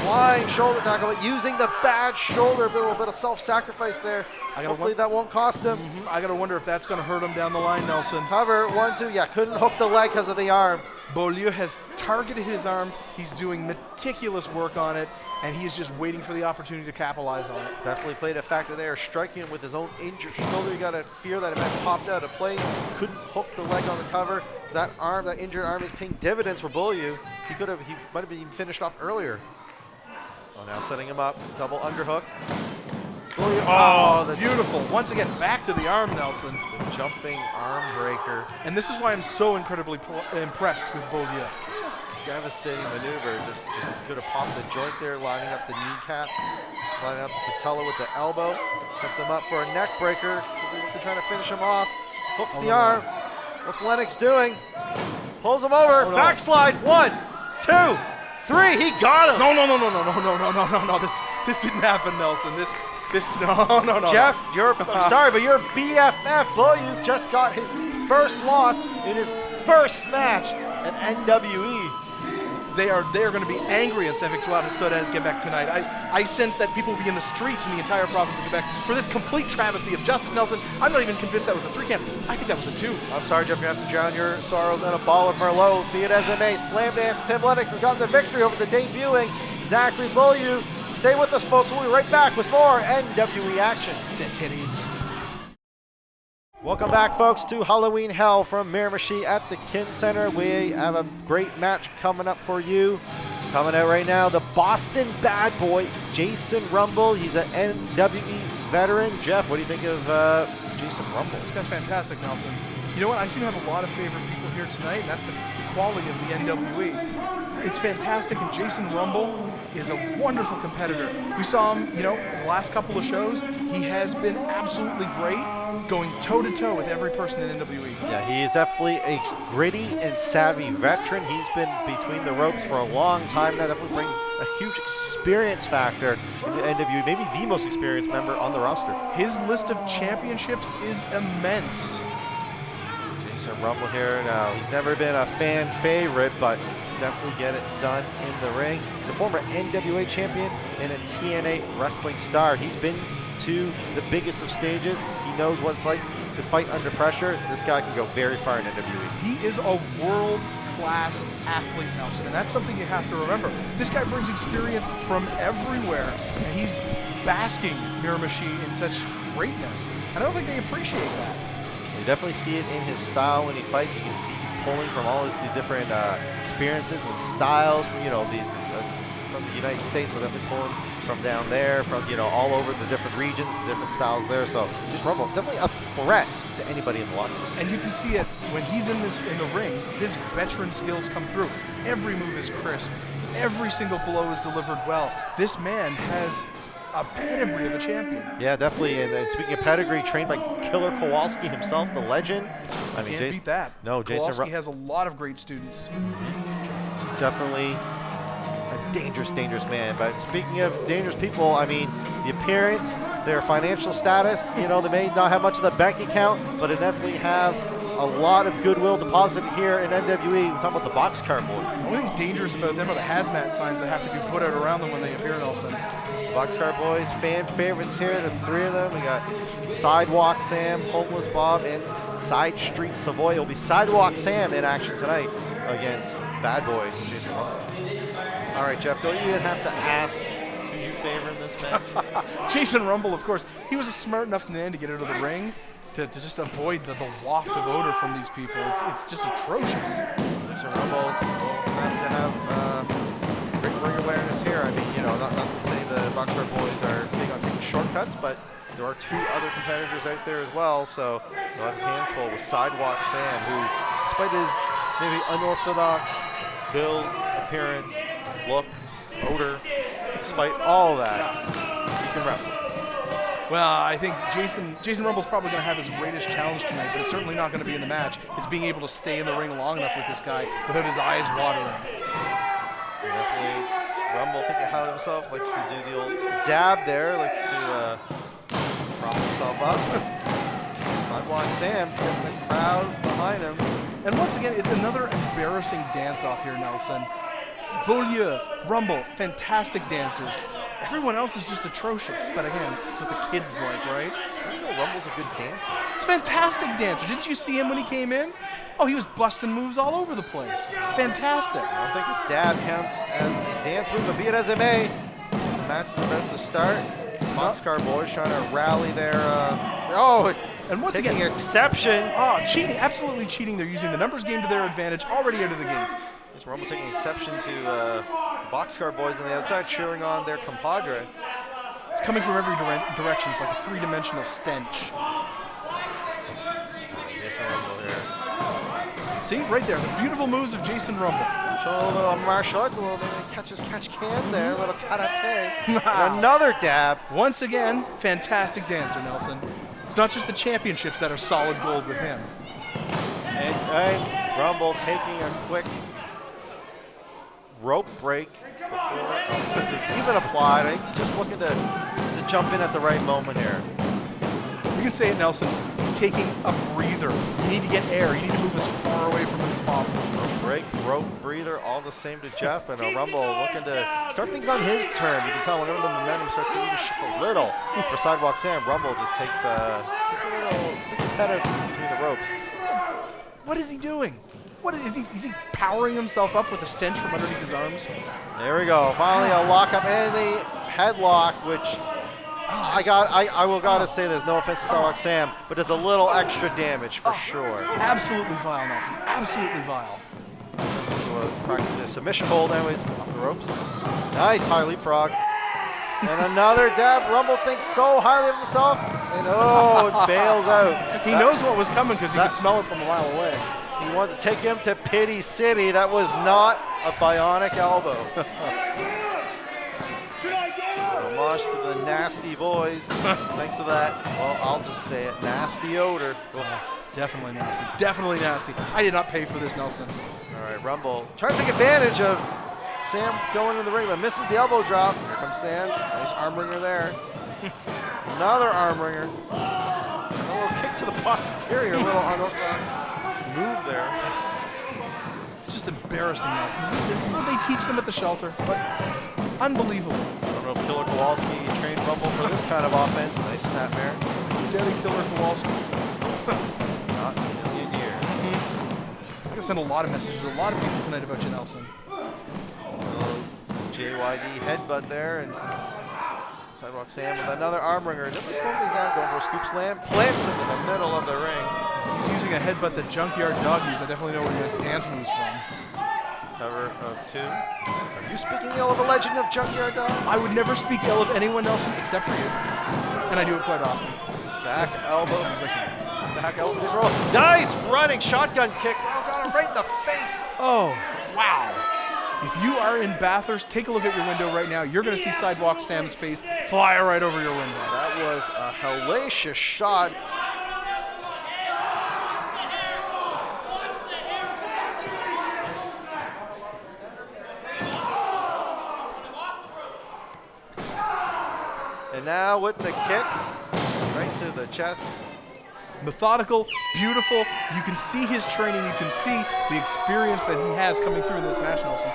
Flying shoulder tackle, but using the bad shoulder. A little bit of self-sacrifice there. Hopefully that won't cost him. I got to wonder if that's going to hurt him down the line, Nelson. Cover, 1, 2. Yeah, couldn't hook the leg because of the arm. Beaulieu has targeted his arm. He's doing meticulous work on it, and he is just waiting for the opportunity to capitalize on it. Definitely played a factor there, striking him with his own injured shoulder. You got to fear that it might popped out of place. Couldn't hook the leg on the cover. That arm, that injured arm, is paying dividends for Beaulieu. He might have been finished off earlier. Oh, now setting him up, double underhook. Beaulieu, beautiful. Once again, back to the arm, Nelson. The jumping arm breaker. And this is why I'm so incredibly impressed with Beaulieu. Devastating maneuver. Just could have popped the joint there, lining up the kneecap, lining up the patella with the elbow. Sets him up for a neck breaker. They're trying to finish him off. Hooks the arm. What's Lennox doing? Pulls him over. Backslide. 1, 2, 3. He got him. No. This didn't happen, Nelson. No. Jeff, I'm sorry, but your BFF Beaulieu just got his first loss in his first match at NWE. They are going to be angry at Victoire to Quebec tonight. I sense that people will be in the streets in the entire province of Quebec for this complete travesty of justice, Nelson. I'm not even convinced that was a 3 count. I think that was a 2. I'm sorry, Jeff, you have to drown your sorrows in a ball of Merlot. Be it as it may, Slam Dance Tim Lennox has gotten the victory over the debuting Zachary Beaulieu. Stay with us, folks. We'll be right back with more NWE action. Welcome back, folks, to Halloween Hell from Miramichi at the Kin Center. We have a great match coming up for you. Coming out right now, the Boston bad boy, Jason Rumble. He's an NWE veteran. Jeff, what do you think of Jason Rumble? This guy's fantastic, Nelson. You know what? I seem to have a lot of favorite people here tonight, and that's the quality of the NWE. It's fantastic, and Jason Rumble is a wonderful competitor. We saw him, in the last couple of shows. He has been absolutely great, going toe-to-toe with every person in NWE. Yeah, he is definitely a gritty and savvy veteran. He's been between the ropes for a long time now. Definitely brings a huge experience factor into NWE, maybe the most experienced member on the roster. His list of championships is immense. Jason Rumble here now. He's never been a fan favorite, but definitely get it done in the ring. He's a former NWA champion and a TNA wrestling star. He's been to the biggest of stages. He knows what it's like to fight under pressure. This guy can go very far in NWE. He is a world-class athlete, Nelson, and that's something you have to remember. This guy brings experience from everywhere, and he's basking Miramichi in such greatness. And I don't think they appreciate that. You definitely see it in his style when he fights. You can see he's pulling from all of the different experiences and styles, from the United States, so definitely pulling from down there, from all over the different regions, the different styles there. So just Rumble, definitely a threat to anybody in the locker room. And you can see it when he's in the ring. His veteran skills come through. Every move is crisp. Every single blow is delivered well. This man has a pedigree of a champion. Yeah, definitely. And speaking of pedigree, trained by Killer Kowalski himself, the legend. I mean, can't beat that. No, Kowalski has a lot of great students. Definitely a dangerous, dangerous man. But speaking of dangerous people, I mean, the appearance, their financial status, you know, they may not have much of the bank account, but they definitely have a lot of goodwill deposited here in NWE. We're talking about the Boxcar Boys. The only thing dangerous about them are the hazmat signs that have to be put out around them when they appear, Nelson. Boxcar Boys, fan favorites here, the three of them. We got Sidewalk Sam, Homeless Bob, and Sidestreet Savoie. It'll be Sidewalk Sam in action tonight against Bad Boy Jason Rumble. All right, Jeff, don't you even have to ask who you favor in this match? Jason Rumble, of course, he was a smart enough man to get out of the ring to just avoid the waft of odor from these people. It's just atrocious. Jason Rumble will have to have ring awareness here. I mean, you know, not to say the Boxcar Boys are big on taking shortcuts, but there are two other competitors out there as well, so he'll have his hands full with Sidewalk Sam, who, despite his maybe unorthodox build, appearance, look, odor, despite all of that, he can wrestle. Well, I think Jason Rumble's probably going to have his greatest challenge tonight, but it's certainly not going to be in the match. It's being able to stay in the ring long enough with this guy without his eyes watering. Definitely, Rumble thinking how himself, likes to do the old dab there, likes to prop himself up. Sidewalk Sam getting the crowd behind him. And once again, it's another embarrassing dance-off here, Nelson. Beaulieu, Rumble, fantastic dancers. Everyone else is just atrocious, but again, it's what the kids like, right? You know, Rumble's a good dancer. It's a fantastic dancer. Didn't you see him when he came in? Oh, he was busting moves all over the place. Fantastic. I don't think a dab counts as a dance move, but be it as it may, the match is about to start. Boxcar Boys trying to rally their, and once taking again, exception. Oh, cheating, absolutely cheating. They're using the numbers game to their advantage already out of the gate. Just Rumble taking exception to Boxcar Boys on the outside, cheering on their compadre. It's coming from every direction. It's like a three-dimensional stench. Jason Rumble here. See, right there, the beautiful moves of Jason Rumble. Showing a little martial arts, a little bit of catch can there, a little karate. And another dab. Once again, fantastic dancer, Nelson. It's not just the championships that are solid gold with him. And Rumble taking a quick rope break before it's even applied. I think just looking to jump in at the right moment here. We can say it, Nelson. He's taking a breather. You need to get air. You need to move as far away from him as possible. Rope break, rope breather, all the same to Jeff. And Rumble looking to start things on his term. You can tell whenever the momentum starts to even shift a little for Sidewalk Sam, Rumble just takes sticks his head out between the ropes. What is he doing? What is he? Is he powering himself up with a stench from underneath his arms? There we go. Finally a lockup and the headlock, which I will gotta say, there's no offense to Sidewalk Sam, but there's a little extra damage for sure. Absolutely vile, Nelson. Absolutely vile. Practice the submission hold, anyways, off the ropes. Nice high leapfrog. And another dab. Rumble thinks so highly of himself, and it bails out. He knows what was coming because he could smell it from a mile away. He wanted to take him to Pity City. That was not a bionic elbow. Homage to the Nasty Boys. Thanks to that, well, I'll just say it, nasty odor. Definitely nasty. Definitely nasty. I did not pay for this, Nelson. All right, Rumble trying to take advantage of Sam going in the ring, but misses the elbow drop. Here comes Sam. Nice arm wringer there. Another arm wringer. A little kick to the posterior, a little unorthodox move there. It's just embarrassing, Nelson. This is what they teach them at the shelter. But unbelievable. I don't know if Killer Kowalski trained Rumble for this kind of offense. Nice snapmare. Daddy Killer Kowalski. Not in a million years. I'm going to send a lot of messages to a lot of people tonight about you, Nelson. JYD headbutt there, and Sidewalk Sam with another arm wringer. Definitely slowing things down, going for a scoop slam. Plants him in the middle of the ring. He's using a headbutt that Junkyard Dog used. I definitely know where he has dance moves from. Cover of 2. Are you speaking ill of the legend of Junkyard Dog? I would never speak ill of anyone, Nelson, except for you. And I do it quite often. Back elbow. Back elbow. Roll. Nice running shotgun kick. Oh, got him right in the face. Oh, wow. If you are in Bathurst, take a look out your window right now. You're going to see Sidewalk Sam's face fly right over your window. That was a hellacious shot. And now with the kicks, right to the chest. Methodical, beautiful. You can see his training. You can see the experience that he has coming through in this match, Nelson.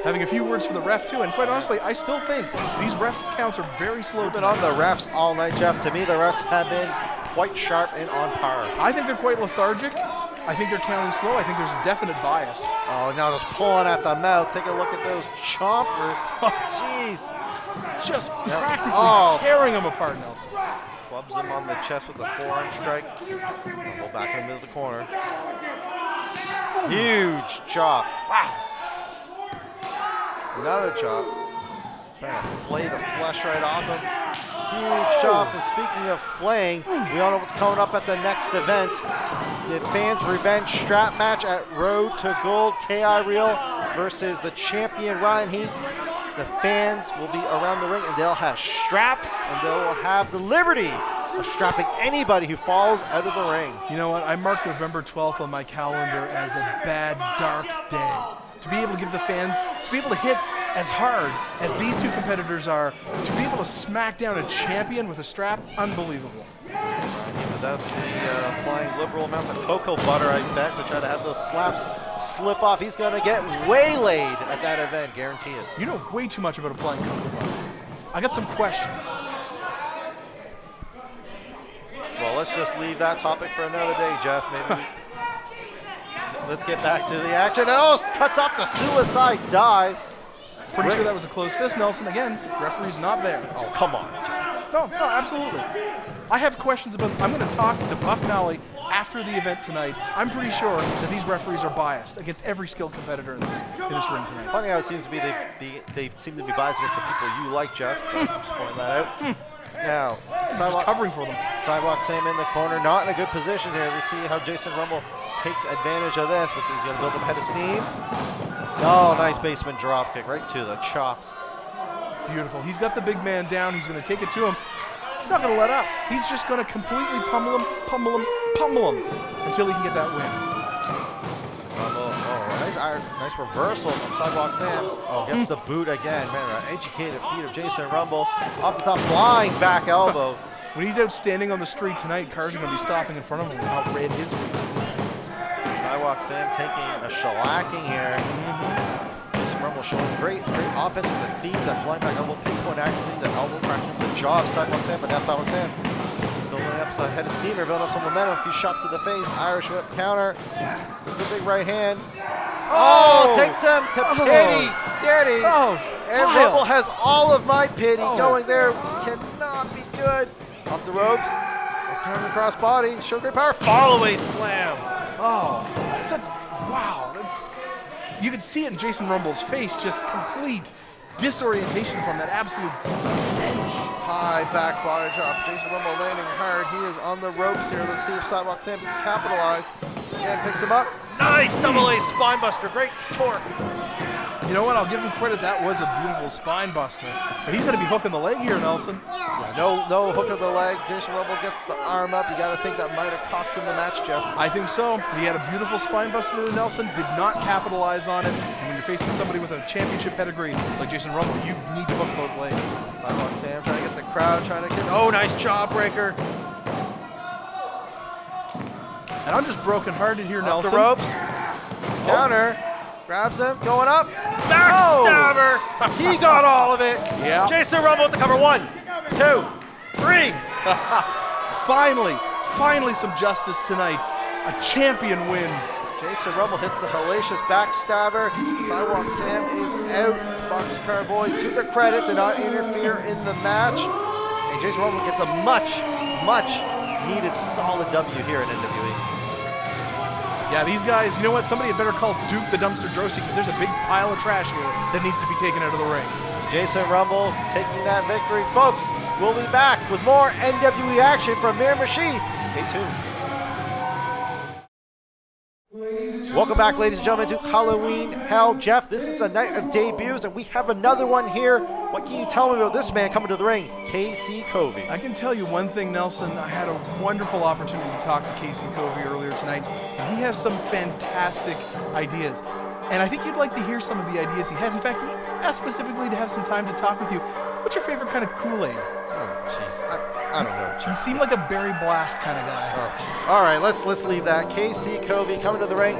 Having a few words for the ref, too. And quite honestly, I still think these ref counts are very slow. Been on the refs all night, Jeff. To me, the refs have been quite sharp and on par. I think they're quite lethargic. I think they're counting slow. I think there's a definite bias. Oh, now just pulling at the mouth. Take a look at those chompers. Jeez. Just practically tearing them apart, Nelson. Clubs him on the chest with a forearm strike. Go back in the middle of the corner. Huge chop. Wow. Another chop. Trying to flay the flesh right off him. Huge chop. And speaking of flaying, we all know what's coming up at the next event. The Fans Revenge strap match at Road to Gold. K.I. Real versus the champion Ryan Heath. The fans will be around the ring and they'll have straps and they'll have the liberty of strapping anybody who falls out of the ring. You know what? I marked November 12th on my calendar as a bad, dark day. To be able to give the fans, to be able to hit as hard as these two competitors are, to be able to smack down a champion with a strap, unbelievable. Without the applying liberal amounts of cocoa butter, I bet, to try to have those slaps slip off. He's going to get waylaid at that event, guarantee it. You know way too much about applying cocoa butter. I got some questions. Well, let's just leave that topic for another day, Jeff. Maybe let's get back to the action. And cuts off the suicide dive. Pretty sure that was a close fist, Nelson. Again, referee's not there. Oh, come on. No, absolutely. I have questions about. I'm going to talk to Buff Nally after the event tonight. I'm pretty sure that these referees are biased against every skilled competitor in this ring tonight. Funny how it seems to be they seem to be biased against the people you like, Jeff. Just pointing that out. Now, Sidewalk covering for them. Sidewalk Sam in the corner, not in a good position here. We see how Jason Rumble takes advantage of this, which is going to build up a head of steam. Oh, nice basement drop kick right to the chops. Beautiful. He's got the big man down. He's going to take it to him. He's not going to let up. He's just going to completely pummel him until he can get that win. Nice reversal from Sidewalk Sam. Gets the boot again. Man, an educated feet of Jason Rumble. Off the top, flying back elbow. When he's out standing on the street tonight, cars are going to be stopping in front of him and how red his face is. Sidewalk Sam taking a shellacking here. Jason Rumble showing great offense with the feet, that flying back elbow, pinpoint accuracy, the elbow cracking the jaw of Sidewalk Sam, but now Sidewalk Sam building up the head of steamer, building up some momentum, a few shots to the face, Irish whip counter, with a big right hand. Takes him to Pity City. And Rumble has all of my pity going there. Cannot be good. Off the ropes. Coming across body. Show great power. Fall away slam. Wow. You could see it in Jason Rumble's face, just complete disorientation from that absolute stench. High back body drop. Jason Rumble landing hard. He is on the ropes here. Let's see if Sidewalk Sam can capitalize. And picks him up. Nice double A spine buster. Great torque. You know what? I'll give him credit. That was a beautiful spine buster. But he's going to be hooking the leg here, Nelson. Yeah, no hook of the leg. Jason Rumble gets the arm up. You got to think that might have cost him the match, Jeff. I think so. He had a beautiful spine buster to Nelson. Did not capitalize on it. And when you're facing somebody with a championship pedigree like Jason Rumble, you need to hook both legs. Sidewalk Sam trying to get the crowd, trying to get. Nice jawbreaker. And I'm just broken-hearted here, Nelson. The ropes. Counter. Grabs him. Going up. Backstabber. He got all of it. Yeah. Jason Rumble with the cover. 1, 2, 3. Finally some justice tonight. A champion wins. Jason Rumble hits the hellacious backstabber. Sidewalk Sam is out. Boxcar Boys, to their credit, did not interfere in the match. And Jason Rumble gets a much needed solid W here in NWE. Yeah, these guys, you know what? Somebody had better call Duke the Dumpster Drosy because there's a big pile of trash here that needs to be taken out of the ring. Jason Rumble taking that victory. Folks, we'll be back with more NWE action from Miramachi. Stay tuned. Welcome back, ladies and gentlemen, to Halloween Hell. Jeff, this is the night of debuts, and we have another one here. What can you tell me about this man coming to the ring, KC Covey? I can tell you one thing, Nelson. I had a wonderful opportunity to talk to KC Covey earlier tonight, and he has some fantastic ideas. And I think you'd like to hear some of the ideas he has. In fact, he asked specifically to have some time to talk with you. What's your favorite kind of Kool-Aid? Oh, jeez. I don't know. You seem like a Berry Blast kind of guy. Oh. All right, let's leave that. Casey Covey coming to the ring.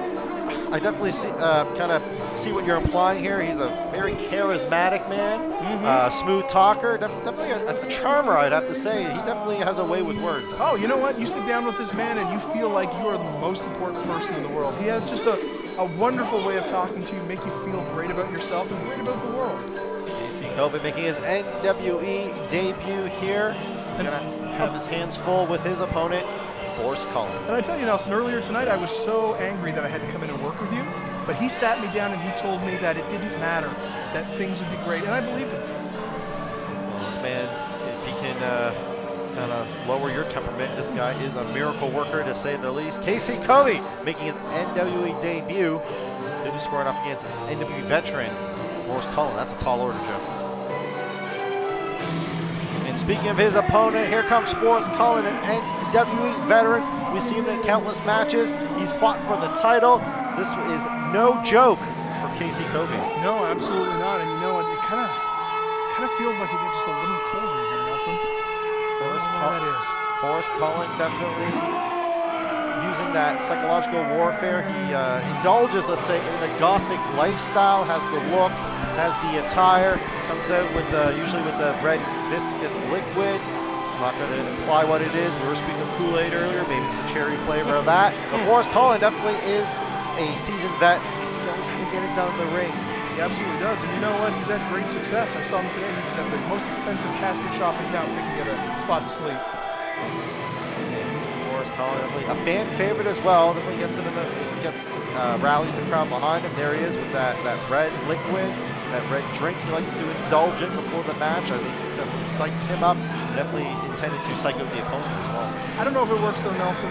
I definitely see kind of see what you're implying here. He's a very charismatic man, smooth talker, definitely a charmer, I'd have to say. He definitely has a way with words. Oh, you know what? You sit down with this man and you feel like you are the most important person in the world. He has just a wonderful way of talking to you, make you feel great about yourself and great about the world. Casey Covey making his NWE debut here. He's going to have his hands full with his opponent, Forrest Cullen. And I tell you, Nelson, earlier tonight I was so angry that I had to come in and work with you, but he sat me down and he told me that it didn't matter, that things would be great, and I believed him. Well, this man, if he can kind of lower your temperament, this guy is a miracle worker to say the least. Casey Covey making his NWE debut. He'll be squaring off against NWE veteran Forrest Cullen. That's a tall order, Jeff. And speaking of his opponent, here comes Forrest Cullen, an NWE veteran. We see him in countless matches. He's fought for the title. This is no joke for Casey Covey. No, absolutely not. And you know what? It kind of feels like it gets just a little colder here, Nelson. Forrest Cullen definitely using that psychological warfare. He indulges, let's say, in the gothic lifestyle, has the look, has the attire, comes out with usually with the red viscous liquid. I'm not going to imply what it is. We were speaking of Kool-Aid earlier. Maybe it's the cherry flavor of that. But Forrest Cullen definitely is a seasoned vet. He knows how to get it done in the ring. He absolutely does. And you know what? He's had great success. I saw him today. He was at the most expensive casket shop in town picking at a spot to sleep. Forrest Cullen, definitely a fan favorite as well. Definitely gets him in rallies the crowd behind him. There he is with that red liquid, that red drink he likes to indulge in before the match. I think it definitely psychs him up. Definitely intended to psych out the opponent as well. I don't know if it works though, Nelson.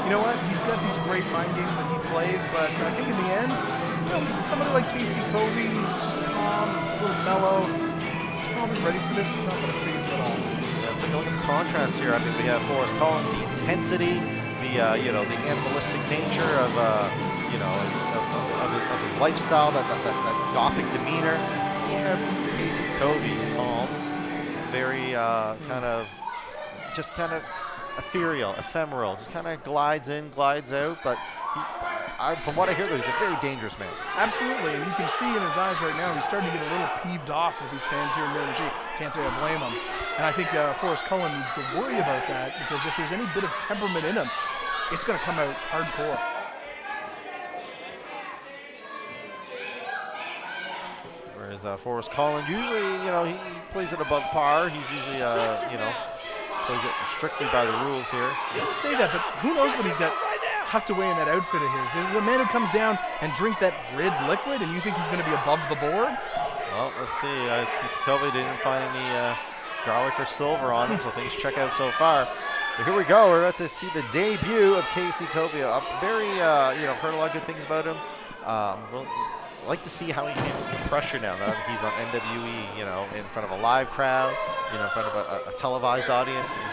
You know what? He's got these great mind games that he plays, but I think in the end, you know, somebody like Casey Covey, he's just calm, he's a little mellow. He's probably ready for this. It's not going to phase him at all. Yeah, it's like a look at the contrast here. I mean, we have Forrest Cullen, the intensity, the the animalistic nature of of his lifestyle, that gothic demeanor. We have Casey Covey, calm, very kind of ethereal, ephemeral, just kind of glides in, glides out. But from what I hear, though, he's a very dangerous man. Absolutely, and you can see in his eyes right now, he's starting to get a little peeved off with these fans here in Beaulieu. Can't say I blame him. And I think Forrest Cullen needs to worry about that, because if there's any bit of temperament in him, it's going to come out hardcore. Whereas Forrest Cullen, usually, he plays it above par. He's usually, plays it strictly by the rules here. You say that, but who knows what he's got tucked away in that outfit of his. There's a man who comes down and drinks that red liquid, and you think he's going to be above the board? Well, let's see. Covey didn't find any garlic or silver on him, so things check out so far. But here we go. We're about to see the debut of Casey Covey. Very, heard a lot of good things about him. I'd like to see how he handles the pressure now that he's on NWE, in front of a live crowd, in front of a televised audience. And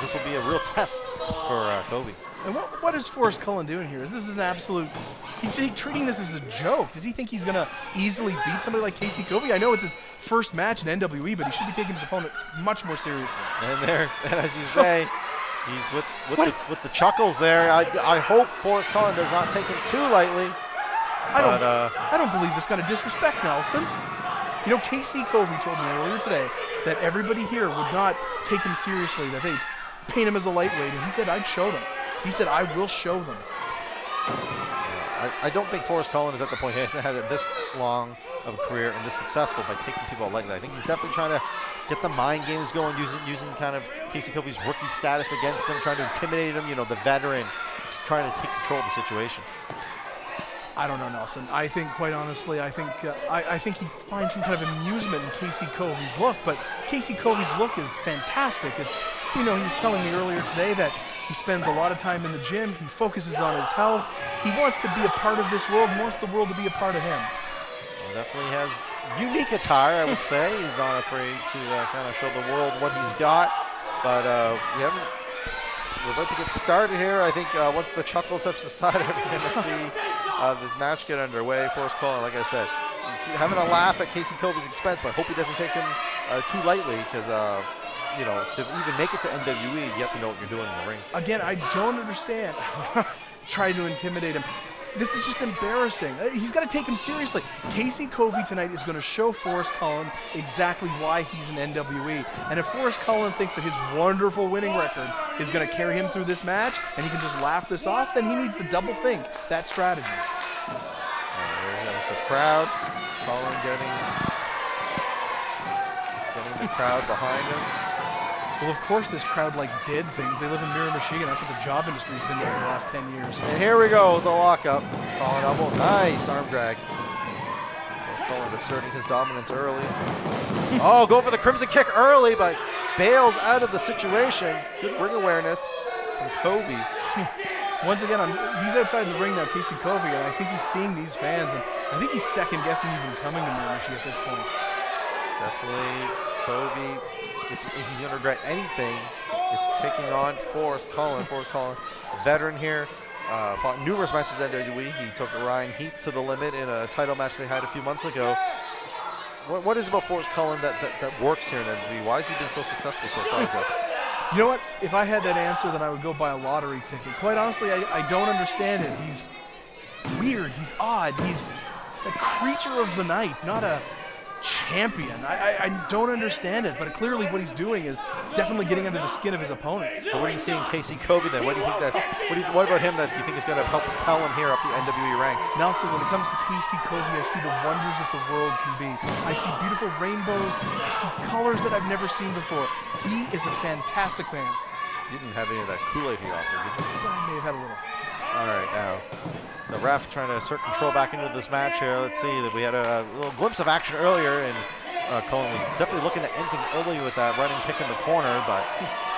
this will be a real test for Covey. And what is Forrest Cullen doing here? This is an absolute... He's treating this as a joke. Does he think he's going to easily beat somebody like Casey Covey? I know it's his first match in NWE, but he should be taking his opponent much more seriously. And as you say, he's with the chuckles there. I hope Forrest Cullen does not take him too lightly. I don't believe this kind of disrespect, Nelson. You know, Casey Covey told me earlier today that everybody here would not take him seriously, that they paint him as a lightweight, and he said, I'd show them. He said, I will show them. I don't think Forrest Cullen is at the point he hasn't had this long of a career and this successful by taking people lightly. I think he's definitely trying to get the mind games going, using kind of Casey Covey's rookie status against him, trying to intimidate him, the veteran, just trying to take control of the situation. I don't know, Nelson. I think, quite honestly, I think he finds some kind of amusement in Casey Covey's look, but Casey Covey's look is fantastic. It's, he was telling me earlier today that he spends a lot of time in the gym. He focuses on his health. He wants to be a part of this world, wants the world to be a part of him. Well, definitely has unique attire, I would say. He's not afraid to kind of show the world what he's got, but we're about to get started here. I think once the chuckles have subsided, we're going to see this match get underway. Forrest Cullen, like I said, having a laugh at Casey Covey's expense, but I hope he doesn't take him too lightly because, you know, to even make it to NWE, you have to know what you're doing in the ring. Again, I don't understand. Trying to intimidate him. This is just embarrassing. He's got to take him seriously. Casey Covey tonight is going to show Forrest Cullen exactly why he's an NWE. And if Forrest Cullen thinks that his wonderful winning record is going to carry him through this match and he can just laugh this off, then he needs to double think that strategy. There comes the crowd. Cullen getting the crowd behind him. Well, of course this crowd likes dead things. They live in Mirror, Michigan. That's what the job industry's been doing for the last 10 years. And here we go, the lockup. Cullen elbow, nice arm drag. Cullen asserting his dominance early. Oh, go for the crimson kick early, but bails out of the situation. Good ring awareness from Covey. Once again, he's outside the ring now, Casey Covey, and I think he's seeing these fans, and I think he's second guessing even coming to Mirror, Michigan at this point. Definitely Covey. If he's going to regret anything, it's taking on Forrest Cullen. Forrest Cullen, a veteran here, fought numerous matches at NWE. He took Ryan Heath to the limit in a title match they had a few months ago. What is it about Forrest Cullen that works here in NWE? Why has he been so successful so far, Joe? You know what? If I had that answer, then I would go buy a lottery ticket. Quite honestly, I don't understand it. He's weird. He's odd. He's a creature of the night, not a champion. I don't understand it, but clearly what he's doing is definitely getting under the skin of his opponents. So what do you see in Casey Covey then? What do you think what about him that you think is going to help propel him here up the NWE ranks? Nelson, when it comes to Casey Covey, I see the wonders that the world can be. I see beautiful rainbows. I see colors that I've never seen before. He is a fantastic man. You didn't have any of that Kool-Aid he offered, did you? I may have had a little. All right, now the ref trying to assert control back into this match here. Let's see that we had a little glimpse of action earlier, and Cullen was definitely looking to end things early with that running kick in the corner, but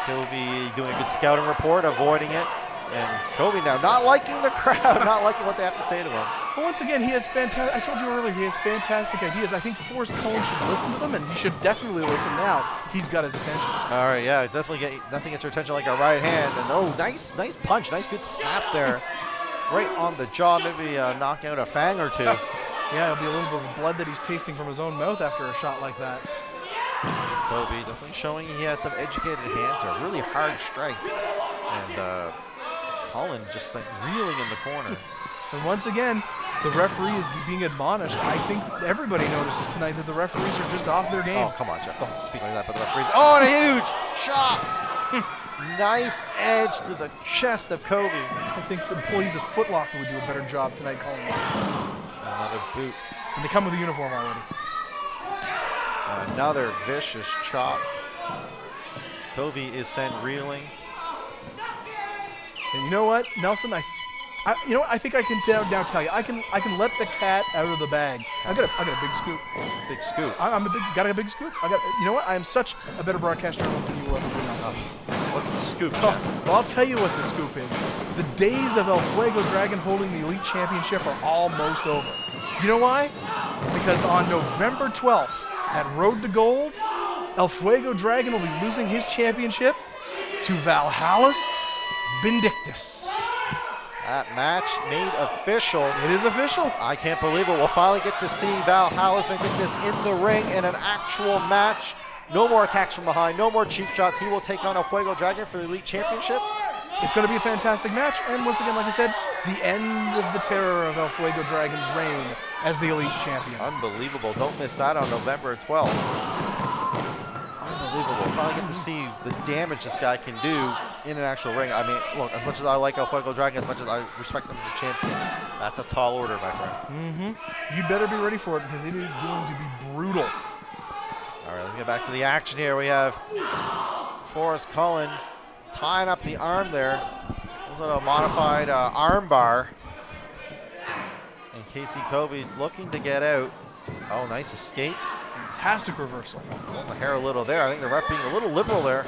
Covey doing a good scouting report, avoiding it. And Covey now not liking the crowd, not liking what they have to say to him. But once again, he has fantastic, I told you earlier, he has fantastic ideas. I think Forrest Cullen should listen to them, and he should definitely listen now. He's got his attention. All right, yeah, definitely nothing gets your attention like a right hand. And oh, nice punch, nice good snap there. Right on the jaw, maybe knock out a fang or two. Yeah, it'll be a little bit of blood that he's tasting from his own mouth after a shot like that. Covey definitely showing he has some educated hands or really hard strikes. And Cullen just like reeling in the corner. And once again, the referee is being admonished. I think everybody notices tonight that the referees are just off their game. Oh, come on, Jeff. Don't speak like that, but the referees. Oh, and a huge shot! Knife edge to the chest of Covey. I think the employees of Foot Locker would do a better job tonight calling it. Another boot. And they come with a uniform already. Another vicious chop. Covey is sent reeling. And you know what, Nelson? I think I can now tell you. I can let the cat out of the bag. I got a big scoop. Big scoop. Got a big scoop. You know what? I am such a better broadcast journalist than you will ever be, Nelson. What's the scoop? Well, I'll tell you what the scoop is. The days of El Fuego Dragon holding the Elite Championship are almost over. You know why? Because on November 12th at Road to Gold, El Fuego Dragon will be losing his championship to Valhallus Vindictus. That match made official. It is official. I can't believe it. We'll finally get to see Valhallus Vindictus in the ring in an actual match. No more attacks from behind, no more cheap shots. He will take on El Fuego Dragon for the Elite Championship. It's going to be a fantastic match. And once again, like I said, the end of the terror of El Fuego Dragon's reign as the Elite Champion. Unbelievable. Don't miss that on November 12th. Unbelievable. Finally get to see the damage this guy can do in an actual ring. I mean, look, as much as I like El Fuego Dragon, as much as I respect him as a champion, that's a tall order, my friend. You better be ready for it because it is going to be brutal. All right, let's get back to the action here. We have Forrest Cullen tying up the arm there. Also a modified arm bar. And Casey Covey looking to get out. Oh, nice escape. Fantastic reversal. Pulling the hair a little there. I think the ref being a little liberal there.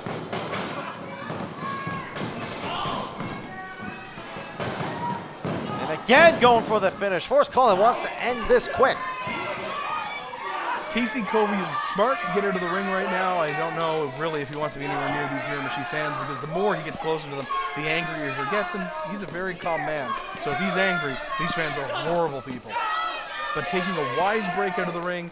And again going for the finish. Forrest Cullen wants to end this quick. Casey Covey is smart to get into the ring right now. I don't know really if he wants to be anywhere near these Mirror Machine fans because the more he gets closer to them, the angrier he gets, and he's a very calm man. So if he's angry, these fans are horrible people. But taking a wise break out of the ring,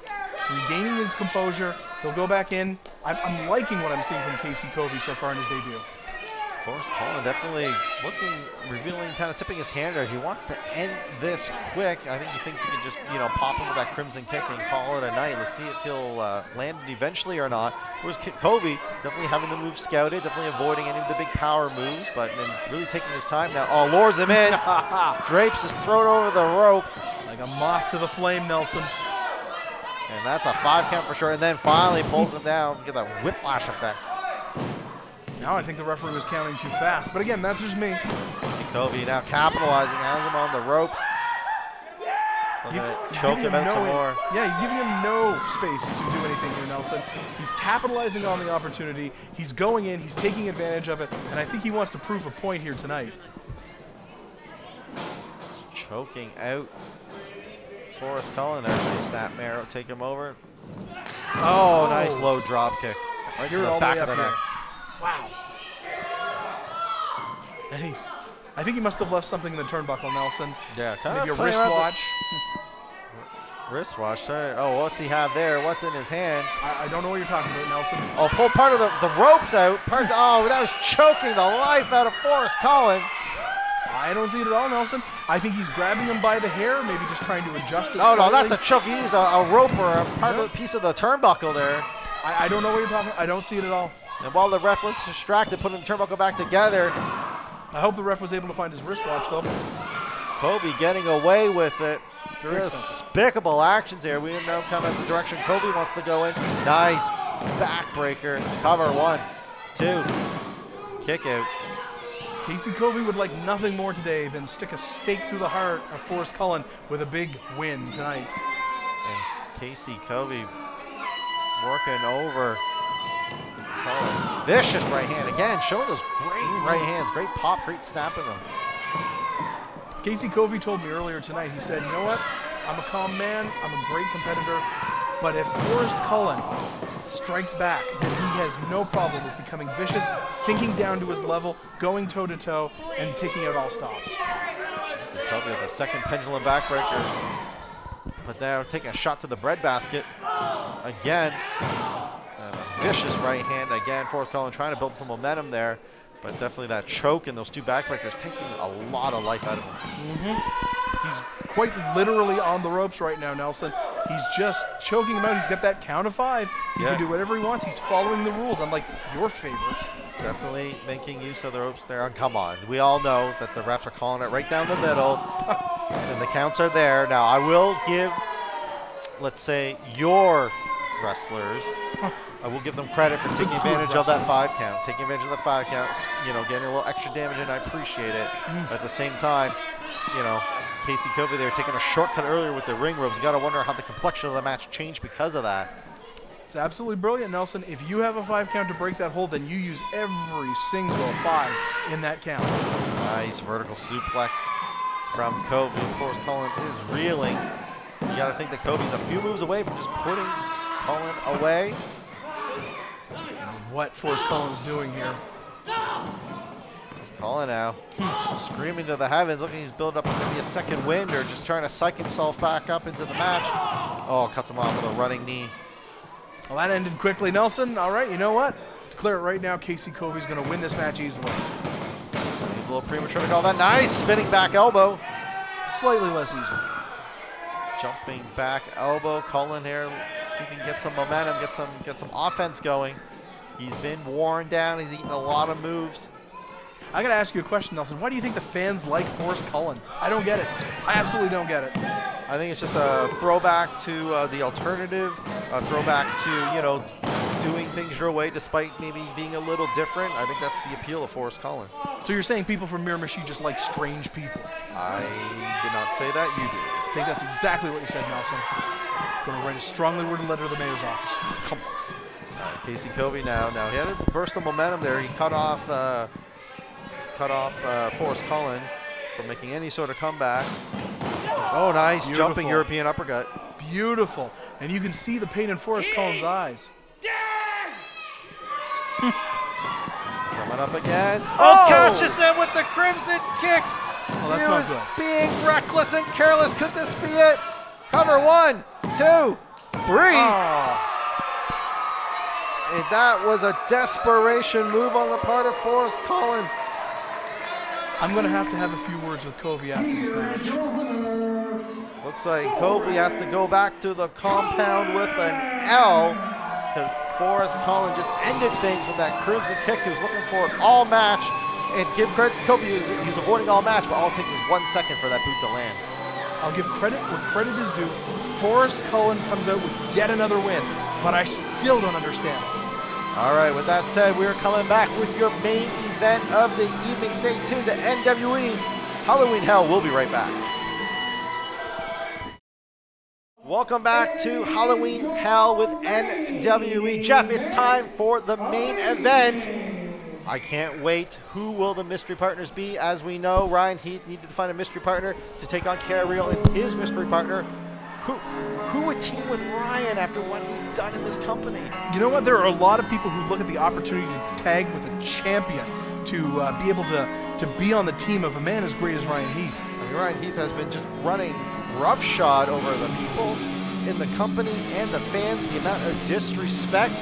regaining his composure. They'll go back in. I'm liking what I'm seeing from Casey Covey so far in his debut. Forrest Cullen definitely looking, revealing, kind of tipping his hand there. He wants to end this quick. I think he thinks he can just, pop into that crimson kick and call it a night. Let's see if he'll land it eventually or not. Whereas Covey definitely having the move scouted, definitely avoiding any of the big power moves, but then really taking his time now. Oh, lures him in. Drapes his throat over the rope. Like a moth to the flame, Nelson. And that's a 5 count for sure. And then finally pulls him down. Get that whiplash effect. Now I think the referee was counting too fast. But again, that's just me. See Covey now capitalizing, has him on the ropes. Choke him out some more. Yeah, he's giving him no space to do anything here, Nelson. He's capitalizing on the opportunity. He's going in. He's taking advantage of it. And I think he wants to prove a point here tonight. Just choking out Forrest Cullen. There's a snapmare. Take him over. Oh, nice low drop kick. Right to the back of the neck. Wow. And I think he must have left something in the turnbuckle, Nelson. Yeah, kind maybe of a wristwatch. Wristwatch. Oh, what's he have there? What's in his hand? I don't know what you're talking about, Nelson. Oh, pulled part of the ropes out. Oh, that was choking the life out of Forrest Cullen. I don't see it at all, Nelson. I think he's grabbing him by the hair, maybe just trying to adjust it. Oh, slightly. no, that's a choke. He used a rope or a piece of the turnbuckle there. I don't know what you're talking about. I don't see it at all. And while the ref was distracted, putting the turnbuckle back together. I hope the ref was able to find his wristwatch, though. Covey getting away with it. Despicable actions here. We know kind of the direction Covey wants to go in. Nice backbreaker. Cover 1, 2. Kick out. Casey Covey would like nothing more today than stick a stake through the heart of Forrest Cullen with a big win tonight. And Casey Covey working over Cullen. Vicious right hand. Again, showing those great right hands. Great pop, great snap in them. Casey Covey told me earlier tonight, he said, you know what? I'm a calm man. I'm a great competitor. But if Forrest Cullen strikes back, then he has no problem with becoming vicious, sinking down to his level, going toe-to-toe, and taking out all stops. Covey with a second pendulum backbreaker. But now taking a shot to the breadbasket. Again. And a vicious right hand again. Forrest Cullen trying to build some momentum there. But definitely that choke and those 2 backbreakers taking a lot of life out of him. He's quite literally on the ropes right now, Nelson. He's just choking him out. He's got that count of 5. He can do whatever he wants. He's following the rules, unlike your favorites. Definitely making use of the ropes there. And come on. We all know that the refs are calling it right down the middle. And the counts are there. Now, I will give, let's say, your wrestlers, I will give them credit for taking advantage of that 5 count. Taking advantage of the 5 count, getting a little extra damage, and I appreciate it. But at the same time, Casey Covey there taking a shortcut earlier with the ring ropes. You got to wonder how the complexion of the match changed because of that. It's absolutely brilliant, Nelson. If you have a 5 count to break that hold, then you use every single 5 in that count. Nice vertical suplex from Covey. Forrest Cullen is reeling. You got to think that Covey's a few moves away from just putting Cullen away. What Forrest Cullen's doing here. Cullen now, screaming to the heavens, looking he's building up maybe a second wind or just trying to psych himself back up into the match. Oh, cuts him off with a running knee. Well, that ended quickly, Nelson. All right, you know what? Declare it right now, Casey Covey's going to win this match easily. He's a little premature to call that. Nice spinning back elbow. Slightly less easy. Jumping back elbow. Cullen here, see if he can get some momentum, get some offense going. He's been worn down. He's eaten a lot of moves. I got to ask you a question, Nelson. Why do you think the fans like Forrest Cullen? I don't get it. I absolutely don't get it. I think it's just a throwback to the alternative, a throwback to, doing things your way despite maybe being a little different. I think that's the appeal of Forrest Cullen. So you're saying people from Miramichi just like strange people? I did not say that. You did. I think that's exactly what you said, Nelson. Going to write a strongly worded letter to the mayor's office. Come on. Casey Covey now he had a burst of momentum there. He cut off Forrest Cullen from making any sort of comeback. Oh, nice. Beautiful. Jumping European uppercut. Beautiful. And you can see the pain in Forrest Cullen's eyes. Coming up again. Oh, catches him with the crimson kick. Oh, that's not good. Being reckless and careless. Could this be it? Cover 1, 2, 3. Oh. And that was a desperation move on the part of Forrest Cullen. I'm going to have a few words with Covey after this match. Looks like Covey has to go back to the compound with an L because Forrest Cullen just ended things with that crimson kick. He was looking for an all match. And give credit to Covey, he's avoiding all match, but all it takes is 1 second for that boot to land. I'll give credit where credit is due. Forrest Cullen comes out with yet another win, but I still don't understand it. All right, with that said, we're coming back with your main event of the evening. Stay tuned to NWE Halloween Hell. We'll be right back. Welcome back to Halloween Hell with NWE. Jeff, it's time for the main event. I can't wait. Who will the mystery partners be? As we know, Ryan Heath needed to find a mystery partner to take on Real and his mystery partner. Who would team with Ryan after what he's done in this company? You know what? There are a lot of people who look at the opportunity to tag with a champion, to be able to be on the team of a man as great as Ryan Heath. I mean, Ryan Heath has been just running roughshod over the people in the company and the fans, the amount of disrespect.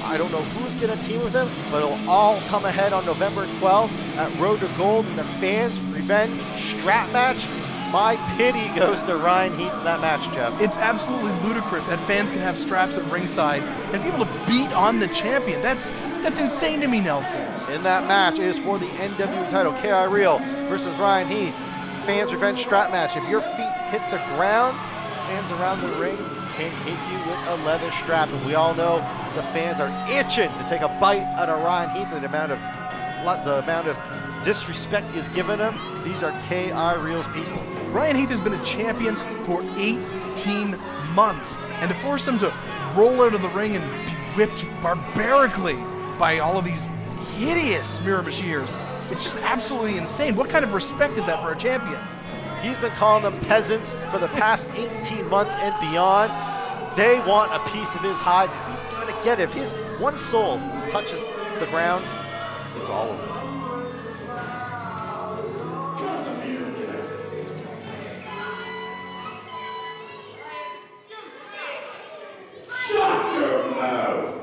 I don't know who's going to team with him, but it'll all come ahead on November 12th at Road to Gold in the Fans Revenge Strap Match. My pity goes to Ryan Heath in that match, Jeff. It's absolutely ludicrous that fans can have straps at ringside and be able to beat on the champion. That's insane to me, Nelson. In that match, it is for the NWE title, K.I. Real versus Ryan Heath. Fans Revenge Strap Match. If your feet hit the ground, fans around the ring can hit you with a leather strap. And we all know the fans are itching to take a bite out of Ryan Heath and the amount of disrespect he has given them. These are K.I. Real's people. Ryan Heath has been a champion for 18 months, and to force him to roll out of the ring and be whipped barbarically by all of these hideous Miramachiers, it's just absolutely insane. What kind of respect is that for a champion? He's been calling them peasants for the past 18 months and beyond. They want a piece of his hide. He's going to get it. If his one soul touches the ground, it's all over. Shut your mouth!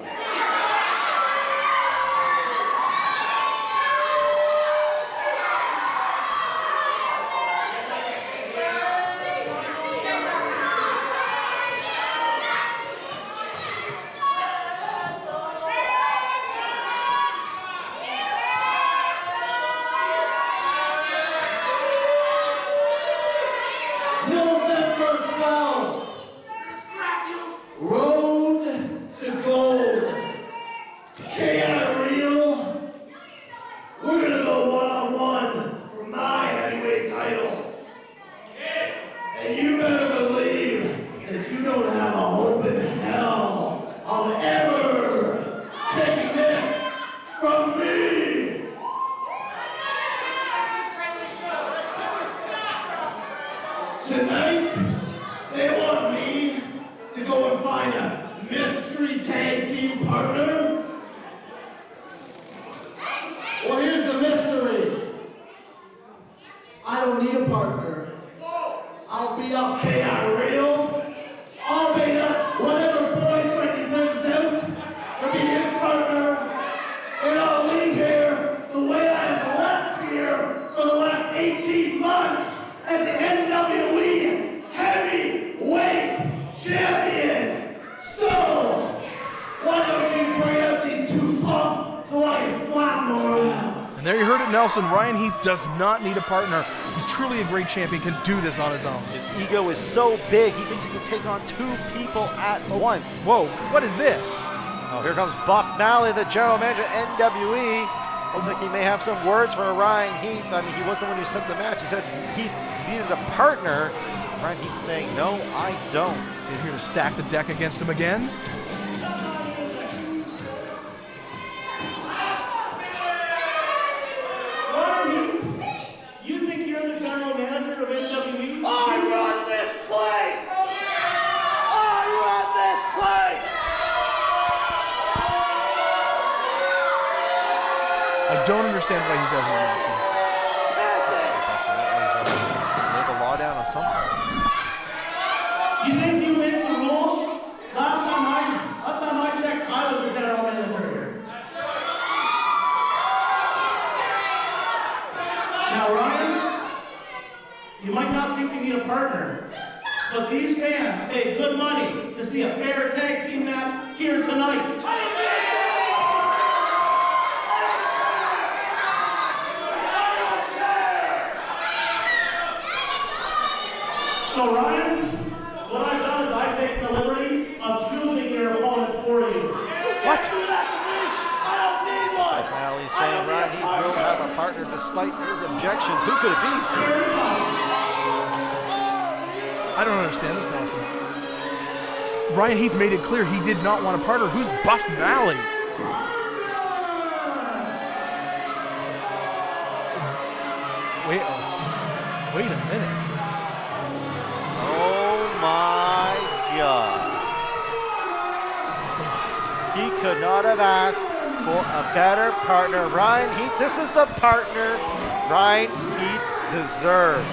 Ryan Heath does not need a partner. He's truly a great champion, can do this on his own. His ego is so big, he thinks he can take on two people at once. Whoa, what is this? Oh, here comes Buff Nally, the general manager of NWE. Looks like he may have some words for Ryan Heath. I mean, he was the one who sent the match. He said Heath needed a partner. Ryan Heath saying, no, I don't. Is he here to stack the deck against him again? I don't understand why he's out here, Nelson. Lay the law down on something. You think you make the rules? Not these fans paid good money to see a fair tag team match here tonight. So Ryan, what I've done is I've taken the liberty of choosing your opponent for you. What? He's saying Ryan Heath will have a partner despite his objections. Who could it be? I don't understand this, Nelson. Ryan Heath made it clear he did not want a partner. Who's Buff Valley? Wait a minute. Oh my God. He could not have asked for a better partner. Ryan Heath, this is the partner Ryan Heath deserves.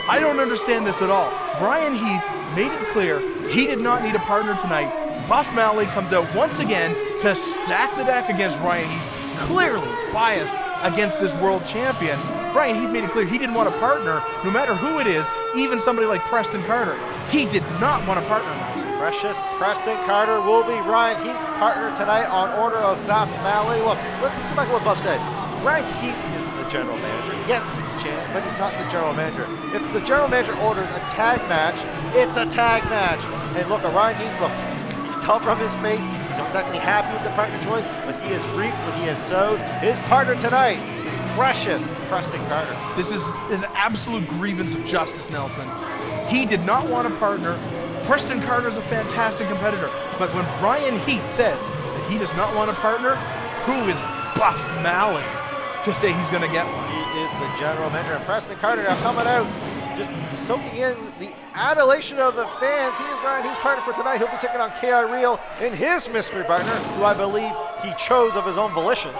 I don't understand this at all. Ryan Heath made it clear he did not need a partner tonight. Buff Valley comes out once again to stack the deck against Ryan Heath, clearly biased against this world champion. Ryan Heath made it clear he didn't want a partner, no matter who it is, even somebody like Preston Carter. He did not want a partner. Precious Preston Carter will be Ryan Heath's partner tonight on order of Buff Valley. Look, let's go back to what Buff said. Ryan Heath isn't the general manager. Yes, he's the champ, but he's not the general manager. If the general manager orders a tag match, it's a tag match. And look, Ryan Heath, look, you can tell from his face, he's not exactly happy with the partner choice, but he has reaped what he has sowed. His partner tonight is Precious Preston Carter. This is an absolute grievance of justice, Nelson. He did not want a partner. Preston Carter is a fantastic competitor, but when Ryan Heath says that he does not want a partner, who is Buff Valley to say he's going to get one? He is the general manager, and Preston Carter now coming out, just soaking in the adulation of the fans. He is Ryan Heath's partner for tonight. He'll be taking on K.I. Real and his mystery partner, who I believe he chose of his own volition.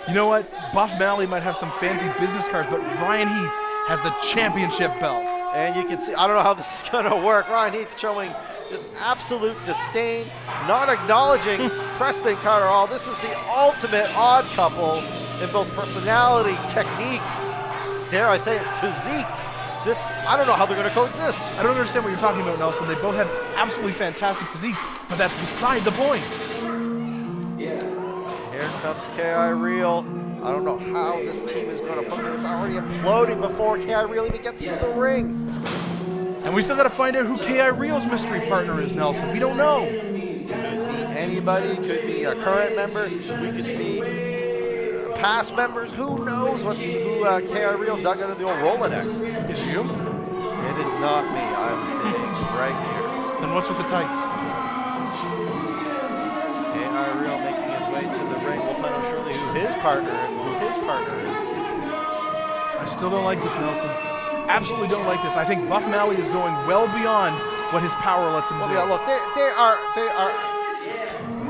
You know what? Buff Valley might have some fancy business cards, but Ryan Heath has the championship belt. And you can see, I don't know how this is going to work. Ryan Heath showing just absolute disdain, not acknowledging Preston Carter at all. This is the ultimate odd couple in both personality, technique, dare I say it, physique. This, I don't know how they're going to coexist. I don't understand what you're talking about, Nelson. They both have absolutely fantastic physiques, but that's beside the point. Here comes K.I. Real. I don't know how this team is going to function. It's already imploding before K.I. Real even gets to the ring. And we still got to find out who K.I. Real's mystery partner is, Nelson. We don't know. Could be anybody. Could be a current member. We could see past members. Who knows who K.I. Real dug out of the old Rolodex. Is it you? It is not me. I'm sitting right here. Then what's with the tights? K.I. Real making his way to the ring. We'll find out shortly who his partner is. I still don't like this, Nelson. Absolutely don't like this. I think Buff Valley is going well beyond what his power lets him do. Yeah, look,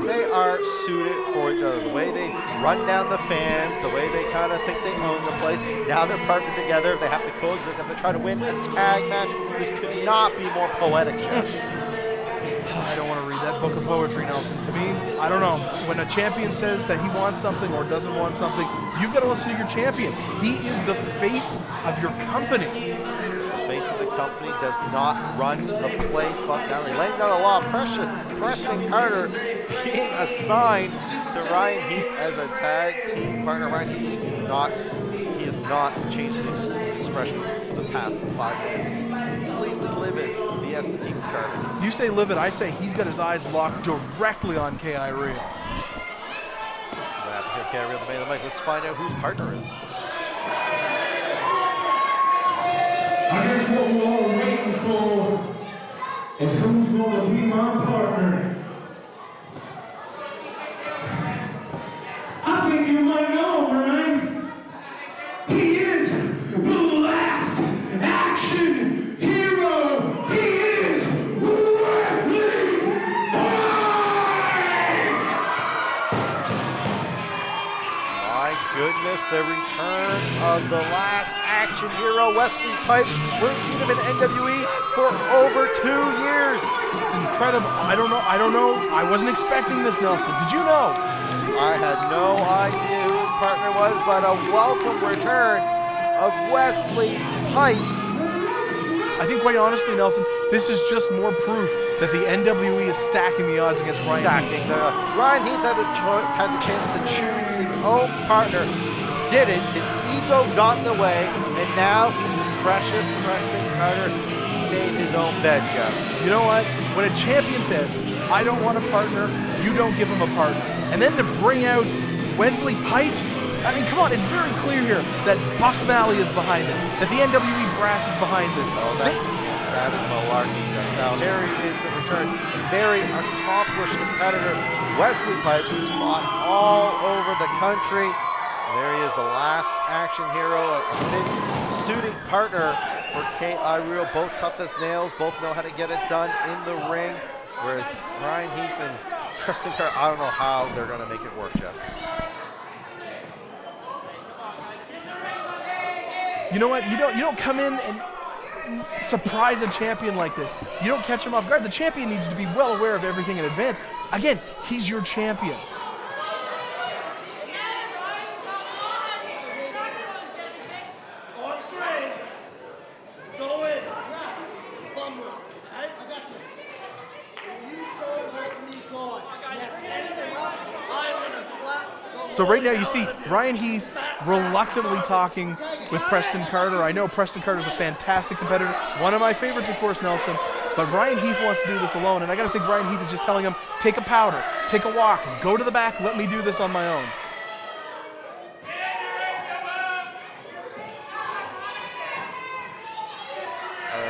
they are suited for each other. The way they run down the fans, the way they kind of think they own the place. Now they're partnered together. They have to coexist. They have to try to win a tag match. This could not be more poetic. I don't want to read that book of poetry, Nelson. To me, I don't know. When a champion says that he wants something or doesn't want something, you've got to listen to your champion. He is the face of your company. The face of the company does not run the place. Buff Valley laying down the law. Precious Preston Carter being assigned to Ryan Heath as a tag team partner. Ryan Heath, he has not changed his expression for the past 5 minutes. He's completely livid. He has the team Carter. You say livid, I say he's got his eyes locked directly on K.I. Real. So what happens here, K.I. Real, the man of the mic. Let's find out whose partner is. I guess what we're all waiting for is who's going to be my partner. I think you might know, Brian. He is the last action hero. He is Wesley Pipes! My goodness, the return of the last action hero, Wesley Pipes. We haven't seen him in NWE for over 2 years. It's incredible. I don't know. I wasn't expecting this, Nelson. Did you know? I had no idea who his partner was, but a welcome return of Wesley Pipes. I think, quite honestly, Nelson, This is just more proof that the NWE is stacking the odds against Ryan Heath. Ryan Heath had the chance to choose his own partner. Did it. His ego got in the way, and now he's with precious Preston Carter. He made his own bed, Jeff. You know what? When a champion says, I don't want a partner, you don't give him a partner. And then to bring out Wesley Pipes, I mean, come on, it's very clear here that Buff Valley is behind this, that the NWE brass is behind this. Oh, that is malarkey. Now, here is the return. A very accomplished competitor, Wesley Pipes, who's fought all over the country. And there he is, the last action hero, a fit suiting partner for K.I. Real. Both tough as nails, both know how to get it done in the ring. Whereas Ryan Heath and Preston Carter, I don't know how they're going to make it work, Jeff. You know what? You don't come in and surprise a champion like this. You don't catch him off guard. The champion needs to be well aware of everything in advance. Again, he's your champion. So right now you see Ryan Heath reluctantly talking with Preston Carter. I know Preston Carter's a fantastic competitor. One of my favorites, of course, Nelson. But Ryan Heath wants to do this alone. And I got to think Ryan Heath is just telling him, take a powder, take a walk, go to the back, let me do this on my own.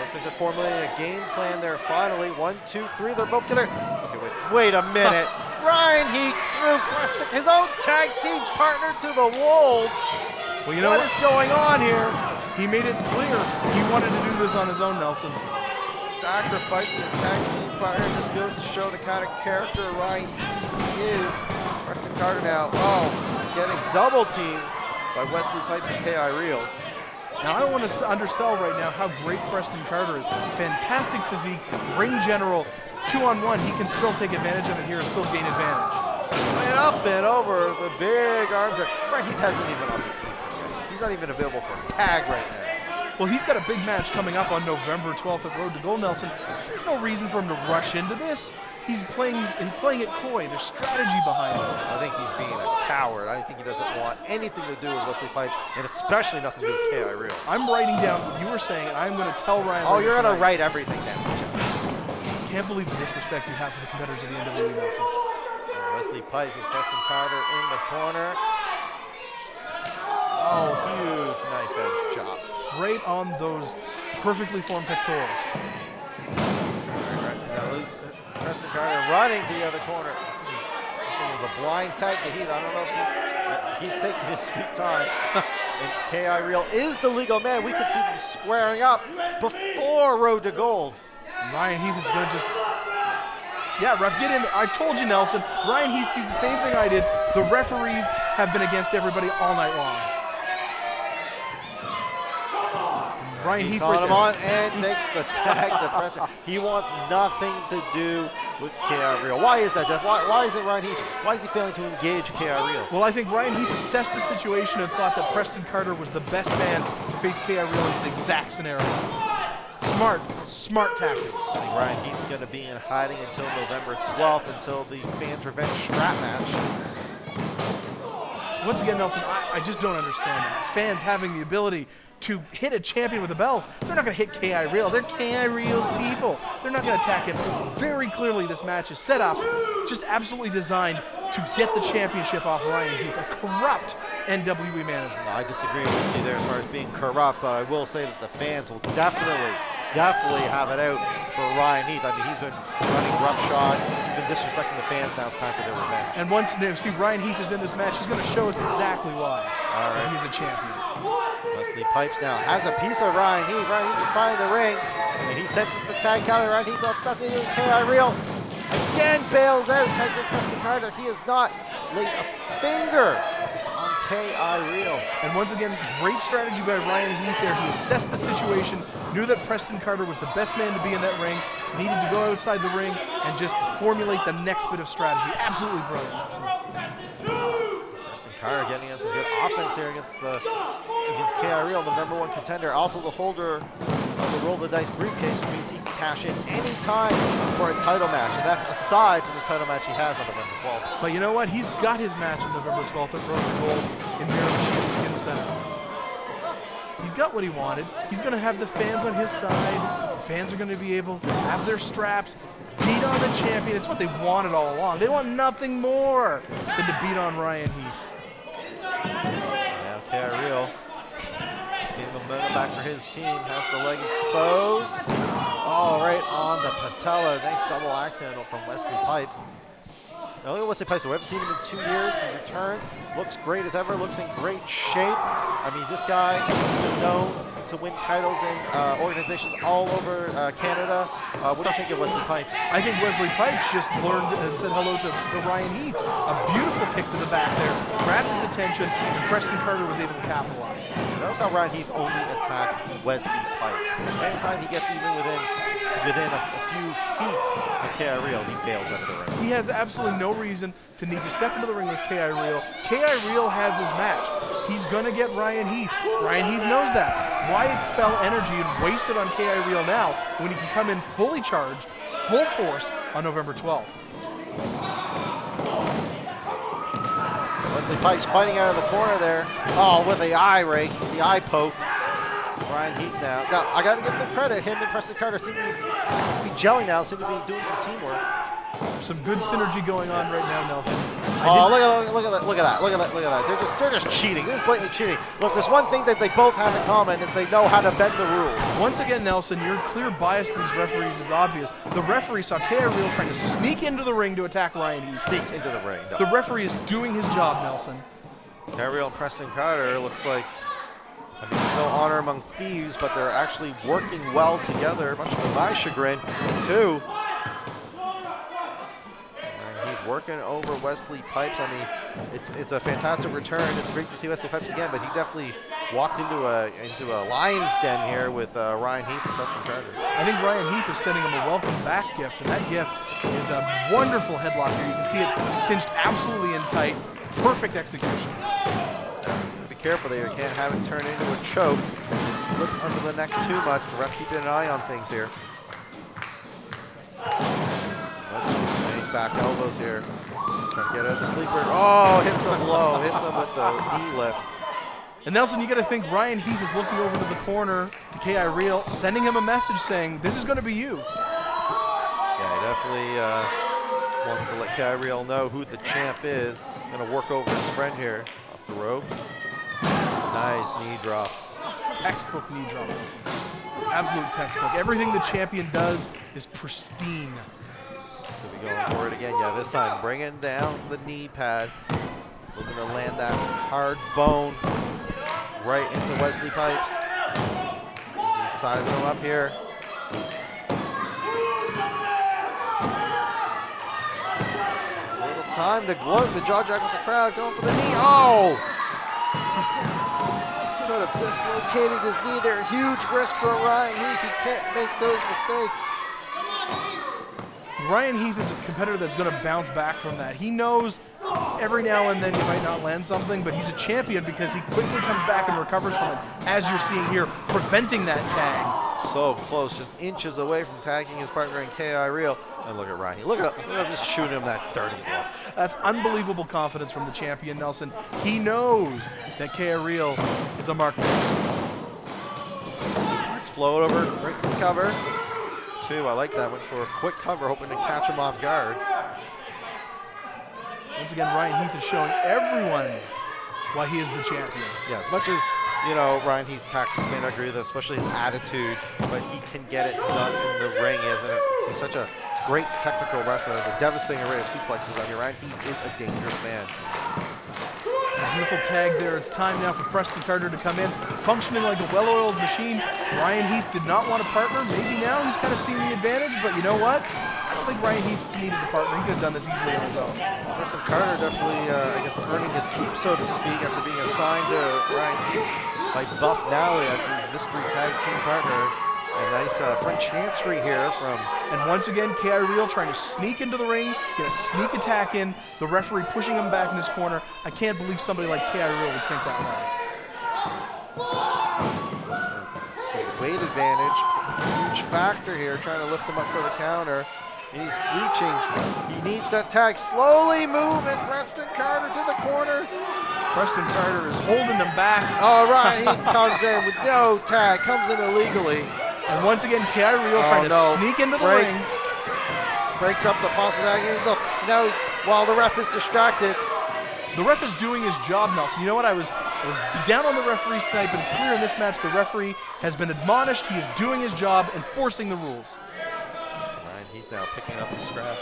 Looks like they're formulating a game plan there finally. 1, 2, 3, they're both gonna... Okay, wait a minute. Ryan Heath threw Preston, his own tag team partner, to the wolves. Well, you know what is going on here? He made it clear he wanted to do this on his own, Nelson. Sacrificing his tag team partner just goes to show the kind of character Ryan Heath is. Preston Carter now, getting double teamed by Wesley Pipes and K.I. Real. Now, I don't want to undersell right now how great Preston Carter is. Fantastic physique, ring general, 2-on-1. He can still take advantage of it here and still gain advantage. And up and over the big arms. Ryan Heath hasn't even up. He's not even available for a tag right now. Well, he's got a big match coming up on November 12th at Road to Gold, Nelson. There's no reason for him to rush into this. He's playing it coy. There's strategy behind it. I think he's being a coward. I think he doesn't want anything to do with Wesley Pipes, and especially nothing to do with K.I. Real. I'm writing down what you were saying, and I'm going to tell Ryan. Oh, you're going to write everything down. Can't believe the disrespect you have for the competitors of the NWE, Nelson. Wesley Pipes with Preston Carter in the corner. Oh, huge knife edge chop. Right on those perfectly formed pectorals. Preston Carter running to the other corner. It was a blind tag to Heath. I don't know if he's taking his sweet time. And K.I. Real is the legal man. We could see them squaring up before Road to Gold. Ryan Heath is going to just... Yeah, ref, get in there. I've told you, Nelson. Ryan Heath sees the same thing I did. The referees have been against everybody all night long. Ryan Heath calling him on and takes the tag to Preston. He wants nothing to do with K.I. Real. Why is that, Jeff? Why is it Ryan Heath? Why is he failing to engage K.I. Real? Well, I think Ryan Heath assessed the situation and thought that Preston Carter was the best man to face K.I. Real in this exact scenario. Smart tactics. I think Ryan Heath's going to be in hiding until November 12th, until the Fans Revenge strap match. Once again, Nelson, I just don't understand that. Fans having the ability to hit a champion with a belt, they're not going to hit K.I. Real. They're K.I. Real's people. They're not going to attack him. Very clearly, this match is set up, just absolutely designed to get the championship off Ryan Heath, a corrupt NWE manager. No, I disagree with you there as far as being corrupt, but I will say that the fans will definitely have it out for Ryan Heath. I mean, he's been running roughshod. He's been disrespecting the fans. Now it's time for their revenge. And once see Ryan Heath is in this match, he's going to show us exactly why. All right. He's a champion. Wesley Pipes now has a piece of Ryan Heath. Ryan Heath is finding the ring, and he senses the tag coming. Ryan Heath wants nothing to do with K.I. Real. Again bails out, tags in Preston Carter. He has not laid a finger on K.I. Real. And once again, great strategy by Ryan Heath there. He assessed the situation, knew that Preston Carter was the best man to be in that ring, needed to go outside the ring and just formulate the next bit of strategy. Absolutely brilliant. Preston Carter getting us some good offense here against the against K.I. Real, the #1 contender, also the holder of the Roll the Dice briefcase, which means he can cash in any time for a title match, and that's aside from the title match he has on November 12th. But you know what? He's got his match on November 12th at Road to Gold in Maryland Machine Center. He's got what he wanted. He's going to have the fans on his side. The fans are going to be able to have their straps, beat on the champion. It's what they wanted all along. They want nothing more than to beat on Ryan Heath. Now K.I. Real getting the momentum back for his team. Has the leg exposed. Oh, right on the patella. Nice double axe handle from Wesley Pipes. Now look at Wesley Pipes. We haven't seen him in 2 years. He returns. Looks great as ever. Looks in great shape. I mean, this guy is known to win titles in organizations all over Canada. What do you think of Wesley Pipes? I think Wesley Pipes just learned and said hello to Ryan Heath. A beautiful kick to the back there. Grabbed his attention, and Preston Carter was able to capitalize. Notice how Ryan Heath only attacks Wesley Pipes. Anytime he gets even within a few feet of K.I. Real, he bails out of the ring. He has absolutely no reason to need to step into the ring with K.I. Real. K.I. Real has his match. He's going to get Ryan Heath. Ryan Heath knows that. Why expel energy and waste it on K.I. Real now when he can come in fully charged, full force on November 12th? Wesley Pipes fighting out of the corner there. Oh, with the eye rake, the eye poke. Ryan Heath now. Now, I got to give him credit. Him and Preston Carter seem to be gelling now, seem to be doing some teamwork. Some good synergy going on right now, Nelson. Oh, look at that. They're just cheating. They're just blatantly cheating. Look, there's one thing that they both have in common is they know how to bend the rules. Once again, Nelson, your clear bias to these referees is obvious. The referee saw K.I. Real trying to sneak into the ring to attack Ryan Heath. Sneak into the ring. No. The referee is doing his job, Nelson. K.I. Real and Preston Carter looks like, I mean, there's no honor among thieves, but they're actually working well together, much to my chagrin, too. Working over Wesley Pipes. I mean, it's a fantastic return. It's great to see Wesley Pipes again, but he definitely walked into a lion's den here with Ryan Heath and Preston Carter. I think Ryan Heath is sending him a welcome back gift, and that gift is a wonderful headlock here. You can see it cinched absolutely in tight. Perfect execution. Be careful there. You can't have it turn into a choke. It slips under the neck too much. The ref keeping an eye on things here. Nice back elbows here. Trying to get out of the sleeper. Oh, hits him low. Hits him with the knee lift. And Nelson, you got to think Ryan Heath is looking over to the corner to K.I. Real, sending him a message saying, this is going to be you. Yeah, he definitely wants to let K.I. Real know who the champ is. Going to work over his friend here. Off the ropes. Nice knee drop. Textbook knee drop, Nelson. Absolute textbook. Everything the champion does is pristine. Could be going for it again. Yeah, this time bringing down the knee pad. Looking to land that hard bone right into Wesley Pipes. He's sizing him up here. A little time to gloat. The jaw jack with the crowd going for the knee. Oh! Could have dislocated his knee there. Huge risk for Ryan Heath. He can't make those mistakes. Ryan Heath is a competitor that's going to bounce back from that. He knows every now and then he might not land something, but he's a champion because he quickly comes back and recovers from it, as you're seeing here, preventing that tag. So close, just inches away from tagging his partner in K.I. Real. And look at Ryan. Look at him just shooting him that dirty look. That's unbelievable confidence from the champion, Nelson. He knows that K.I. Real is a mark man. Suplex float over, right to the cover. I like that. Went for a quick cover, hoping to catch him off guard. Once again, Ryan Heath is showing everyone why he is the champion. Yeah, as much as, you know, Ryan Heath's tactics may not agree with, especially his attitude, but he can get it done in the ring, isn't it? He's such a great technical wrestler, a devastating array of suplexes. I mean, Ryan Heath is a dangerous man. A beautiful tag there. It's time now for Preston Carter to come in. Functioning like a well-oiled machine. Ryan Heath did not want a partner. Maybe now he's kind of seen the advantage, but you know what? I don't think Ryan Heath needed a partner. He could have done this easily on his own. Preston Carter definitely, I guess, earning his keep, so to speak, after being assigned to Ryan Heath by Buff Nally as his mystery tag team partner. A nice French chancery here from... And once again, K.I. Real trying to sneak into the ring, get a sneak attack in, the referee pushing him back in his corner. I can't believe somebody like K.I. Real would think that way. Weight advantage, huge factor here, trying to lift him up for the counter. He's reaching. He needs that tag. Slowly moving. Preston Carter to the corner. Preston Carter is holding him back. All right, he comes in with no tag. Comes in illegally. And once again, K.I. Real trying to sneak into the ring. Breaks up the possible tag. Look, now while the ref is distracted. The ref is doing his job, Nelson. You know what? I was down on the referees tonight, but it's clear in this match the referee has been admonished. He is doing his job, enforcing the rules. Ryan Heath now picking up the scraps.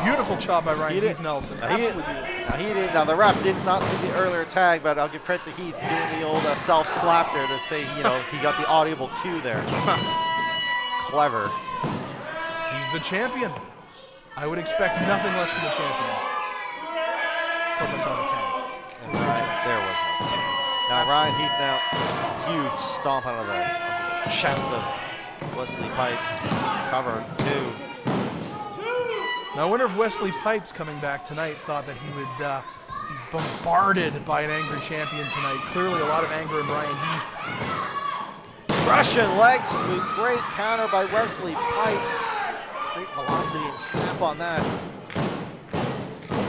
Beautiful job by Ryan Heath Nelson. Now the ref did not see the earlier tag, but I'll give credit to Heath doing the old self-slap there to say, you know, he got the audible cue there. Clever. He's the champion. I would expect nothing less from the champion. Plus I saw the tag. And there was no tag. Now Ryan Heath now, huge stomp out of the chest of Wesley Pipes. Cover 2. Now I wonder if Wesley Pipes coming back tonight thought that he would be bombarded by an angry champion tonight. Clearly a lot of anger in Ryan Heath. Russian leg sweep, great counter by Wesley Pipes. Great velocity and snap on that.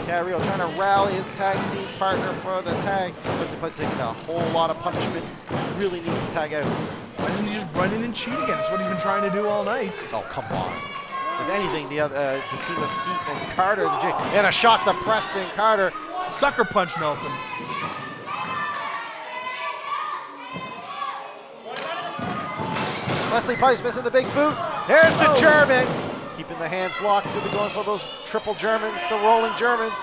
Carrillo trying to rally his tag team partner for the tag. Wesley Pipes taking a whole lot of punishment. Really needs to tag out. Why didn't he just run in and cheat again? It's what he's been trying to do all night. Oh, come on. If anything, the team of Heath and Carter, and a shot to Preston Carter. Sucker punch, Nelson. Wesley Pipes missing the big boot. There's the German. Keeping the hands locked. Could be going for those triple Germans, the rolling Germans.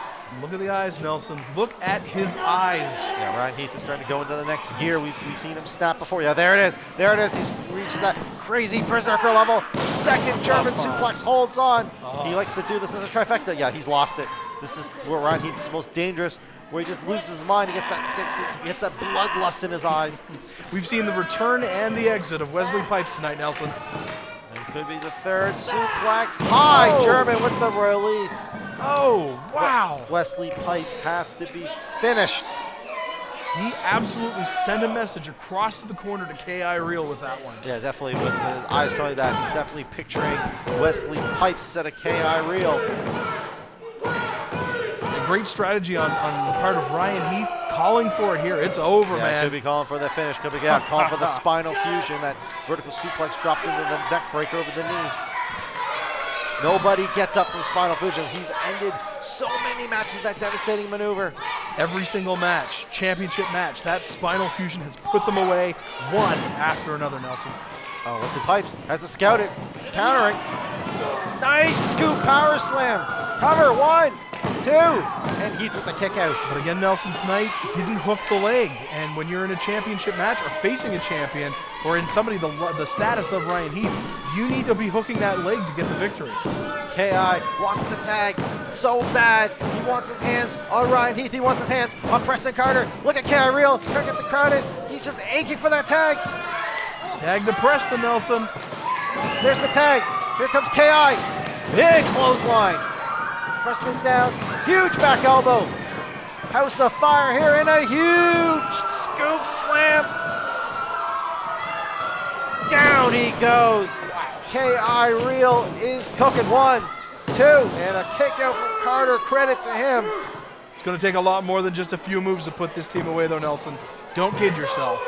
Look at the eyes, Nelson. Look at his eyes. Yeah, Ryan Heath is starting to go into the next gear. We've seen him snap before. Yeah, there it is. There it is. He's reached that crazy berserker level. Second German suplex holds on. He likes to do this as a trifecta. Yeah, he's lost it. This is where Ryan Heath is most dangerous, where he just loses his mind. He gets that bloodlust in his eyes. We've seen the return and the exit of Wesley Pipes tonight, Nelson. And could be the third suplex. High German with the release. Oh, wow. Wesley Pipes has to be finished. He absolutely sent a message across to the corner to K.I. Real with that one. Yeah, definitely. With his eyes telling that, he's definitely picturing Wesley Pipes instead of K.I. Real. A great strategy on the part of Ryan Heath, calling for it here. It's over, man. Could be calling for the finish. Could be calling for the spinal fusion. That vertical suplex dropped into the neck breaker over the knee. Nobody gets up from spinal fusion. He's ended so many matches with that devastating maneuver. Every single match, championship match, that spinal fusion has put them away one after another, Nelson. Oh, Wesley Pipes has to scout it. He's countering. Nice scoop power slam. Cover 1, 2, and Heath with the kick out. But again, Nelson tonight didn't hook the leg. And when you're in a championship match or facing a champion or in somebody the status of Ryan Heath, you need to be hooking that leg to get the victory. K.I. wants the tag so bad. He wants his hands on Ryan Heath. He wants his hands on Preston Carter. Look at K.I. Real trying to get the crowd in. He's just aching for that tag. Tag to Preston, Nelson. There's the tag. Here comes K.I. Big clothesline. Preston's down. Huge back elbow. House of Fire here and a huge scoop slam. Down he goes. K.I. Real is cooking. 1, 2, and a kick out from Carter. Credit to him. It's going to take a lot more than just a few moves to put this team away, though, Nelson. Don't kid yourself.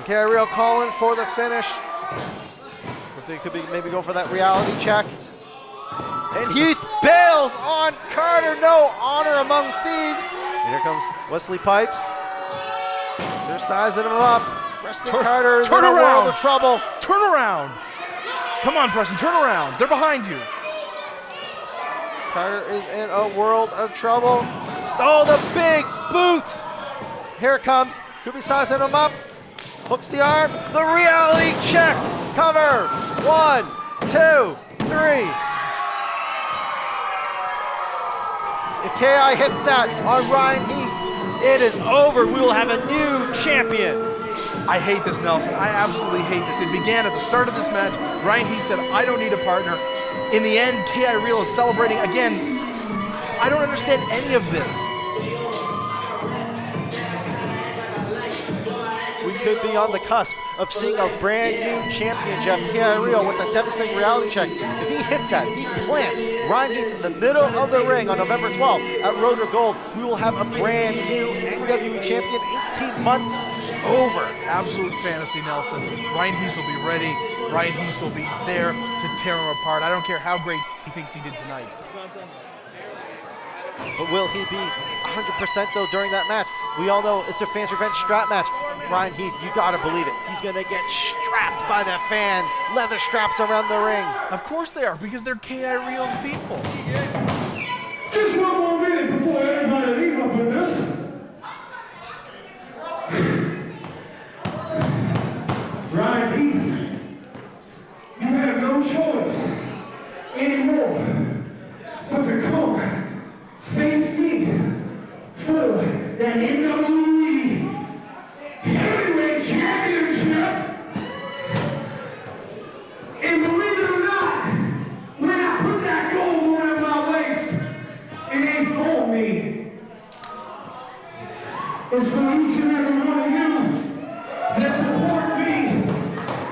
K.I. Real calling for the finish. Looks like he could be maybe going for that reality check. And Heath bails on Carter. No honor among thieves. And here comes Wesley Pipes. They're sizing him up. Preston Carter is in a world of trouble. Turn around. Come on, Preston, turn around. They're behind you. Carter is in a world of trouble. Oh, the big boot. Here it comes. Could be sizing him up. Hooks the arm. The reality check. Cover. 1, 2, 3. If K.I. hits that on Ryan Heath, it is over. We will have a new champion. I hate this, Nelson. I absolutely hate this. It began at the start of this match. Ryan Heath said, I don't need a partner. In the end, K.I. Real is celebrating. Again, I don't understand any of this. could be on the cusp of seeing a brand new championship. Pierre with a devastating reality check. If he hits that, if he plants Ryan Heath in the middle of the ring on November 12th at Rodeo Gold, we will have a brand new NWE champion 18 months over. Absolute fantasy, Nelson. Ryan Heath will be ready. Ryan Heath will be there to tear him apart. I don't care how great he thinks he did tonight. But will he be 100% though during that match? We all know it's a fans revenge strap match. Ryan Heath, you gotta believe it. He's gonna get strapped by the fans. Leather straps around the ring. Of course they are, because they're K.I. Real's people. Just one more minute before everybody leave up with this. Ryan Heath, you have no choice anymore but to come face me for that NWE Heavyweight Championship. And believe it or not, when I put that gold around my waist, it ain't for me. It's for each and every one of you that support me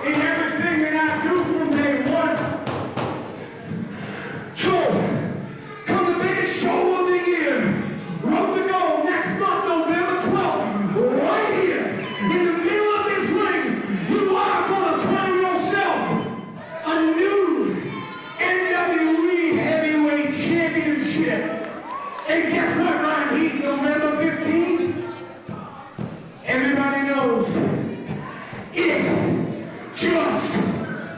in everything that I do from day one. So, come the biggest show of the year, Rodeo next month, November 12th, right here, in the middle of this ring, you are going to crown yourself a new NWE Heavyweight Championship. And guess what, Ryan Heath, November 15th? Everybody knows it just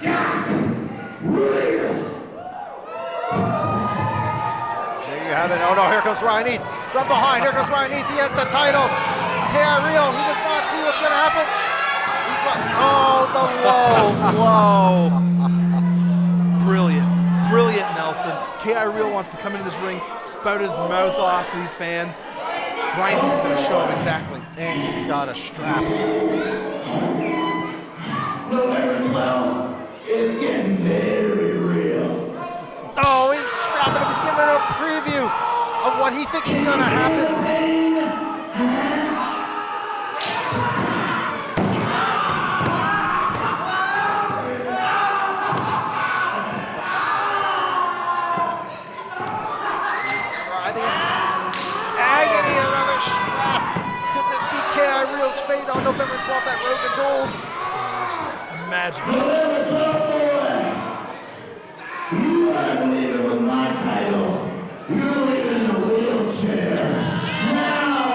got real. There you have it. Oh no, here comes Ryan Heath. From behind, here comes Ryan Heath. He has the title. Pierre, he does not see what's going to happen. Oh, the low blow. Brilliant, Nelson. K.I. Real wants to come into this ring, spout his mouth off to these fans. Ryan Heath's going to show him exactly. And he's got a strap. November 12th, it's getting very real. Oh, he's strapping him. He's giving him a preview of what he thinks is going to happen. Fate on November 12th at Road to Gold. Imagine. You aren't leaving with my title. You're leaving in a wheelchair. Now,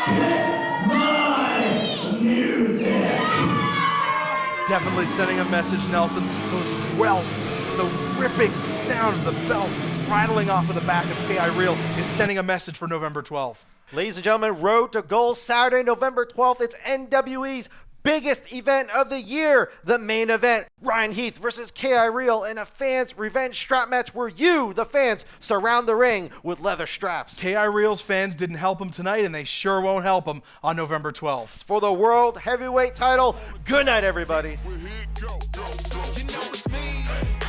hit my music. Definitely sending a message, Nelson. Those welts, the ripping sound of the belt rattling off of the back of K.I. Real is sending a message for November 12th. Ladies and gentlemen, Road to Gold, Saturday, November 12th. It's NWE's biggest event of the year. The main event, Ryan Heath versus K.I. Real in a fans' revenge strap match where you, the fans, surround the ring with leather straps. K.I. Real's fans didn't help him tonight, and they sure won't help him on November 12th. For the World Heavyweight title, good night, everybody. You know it's me.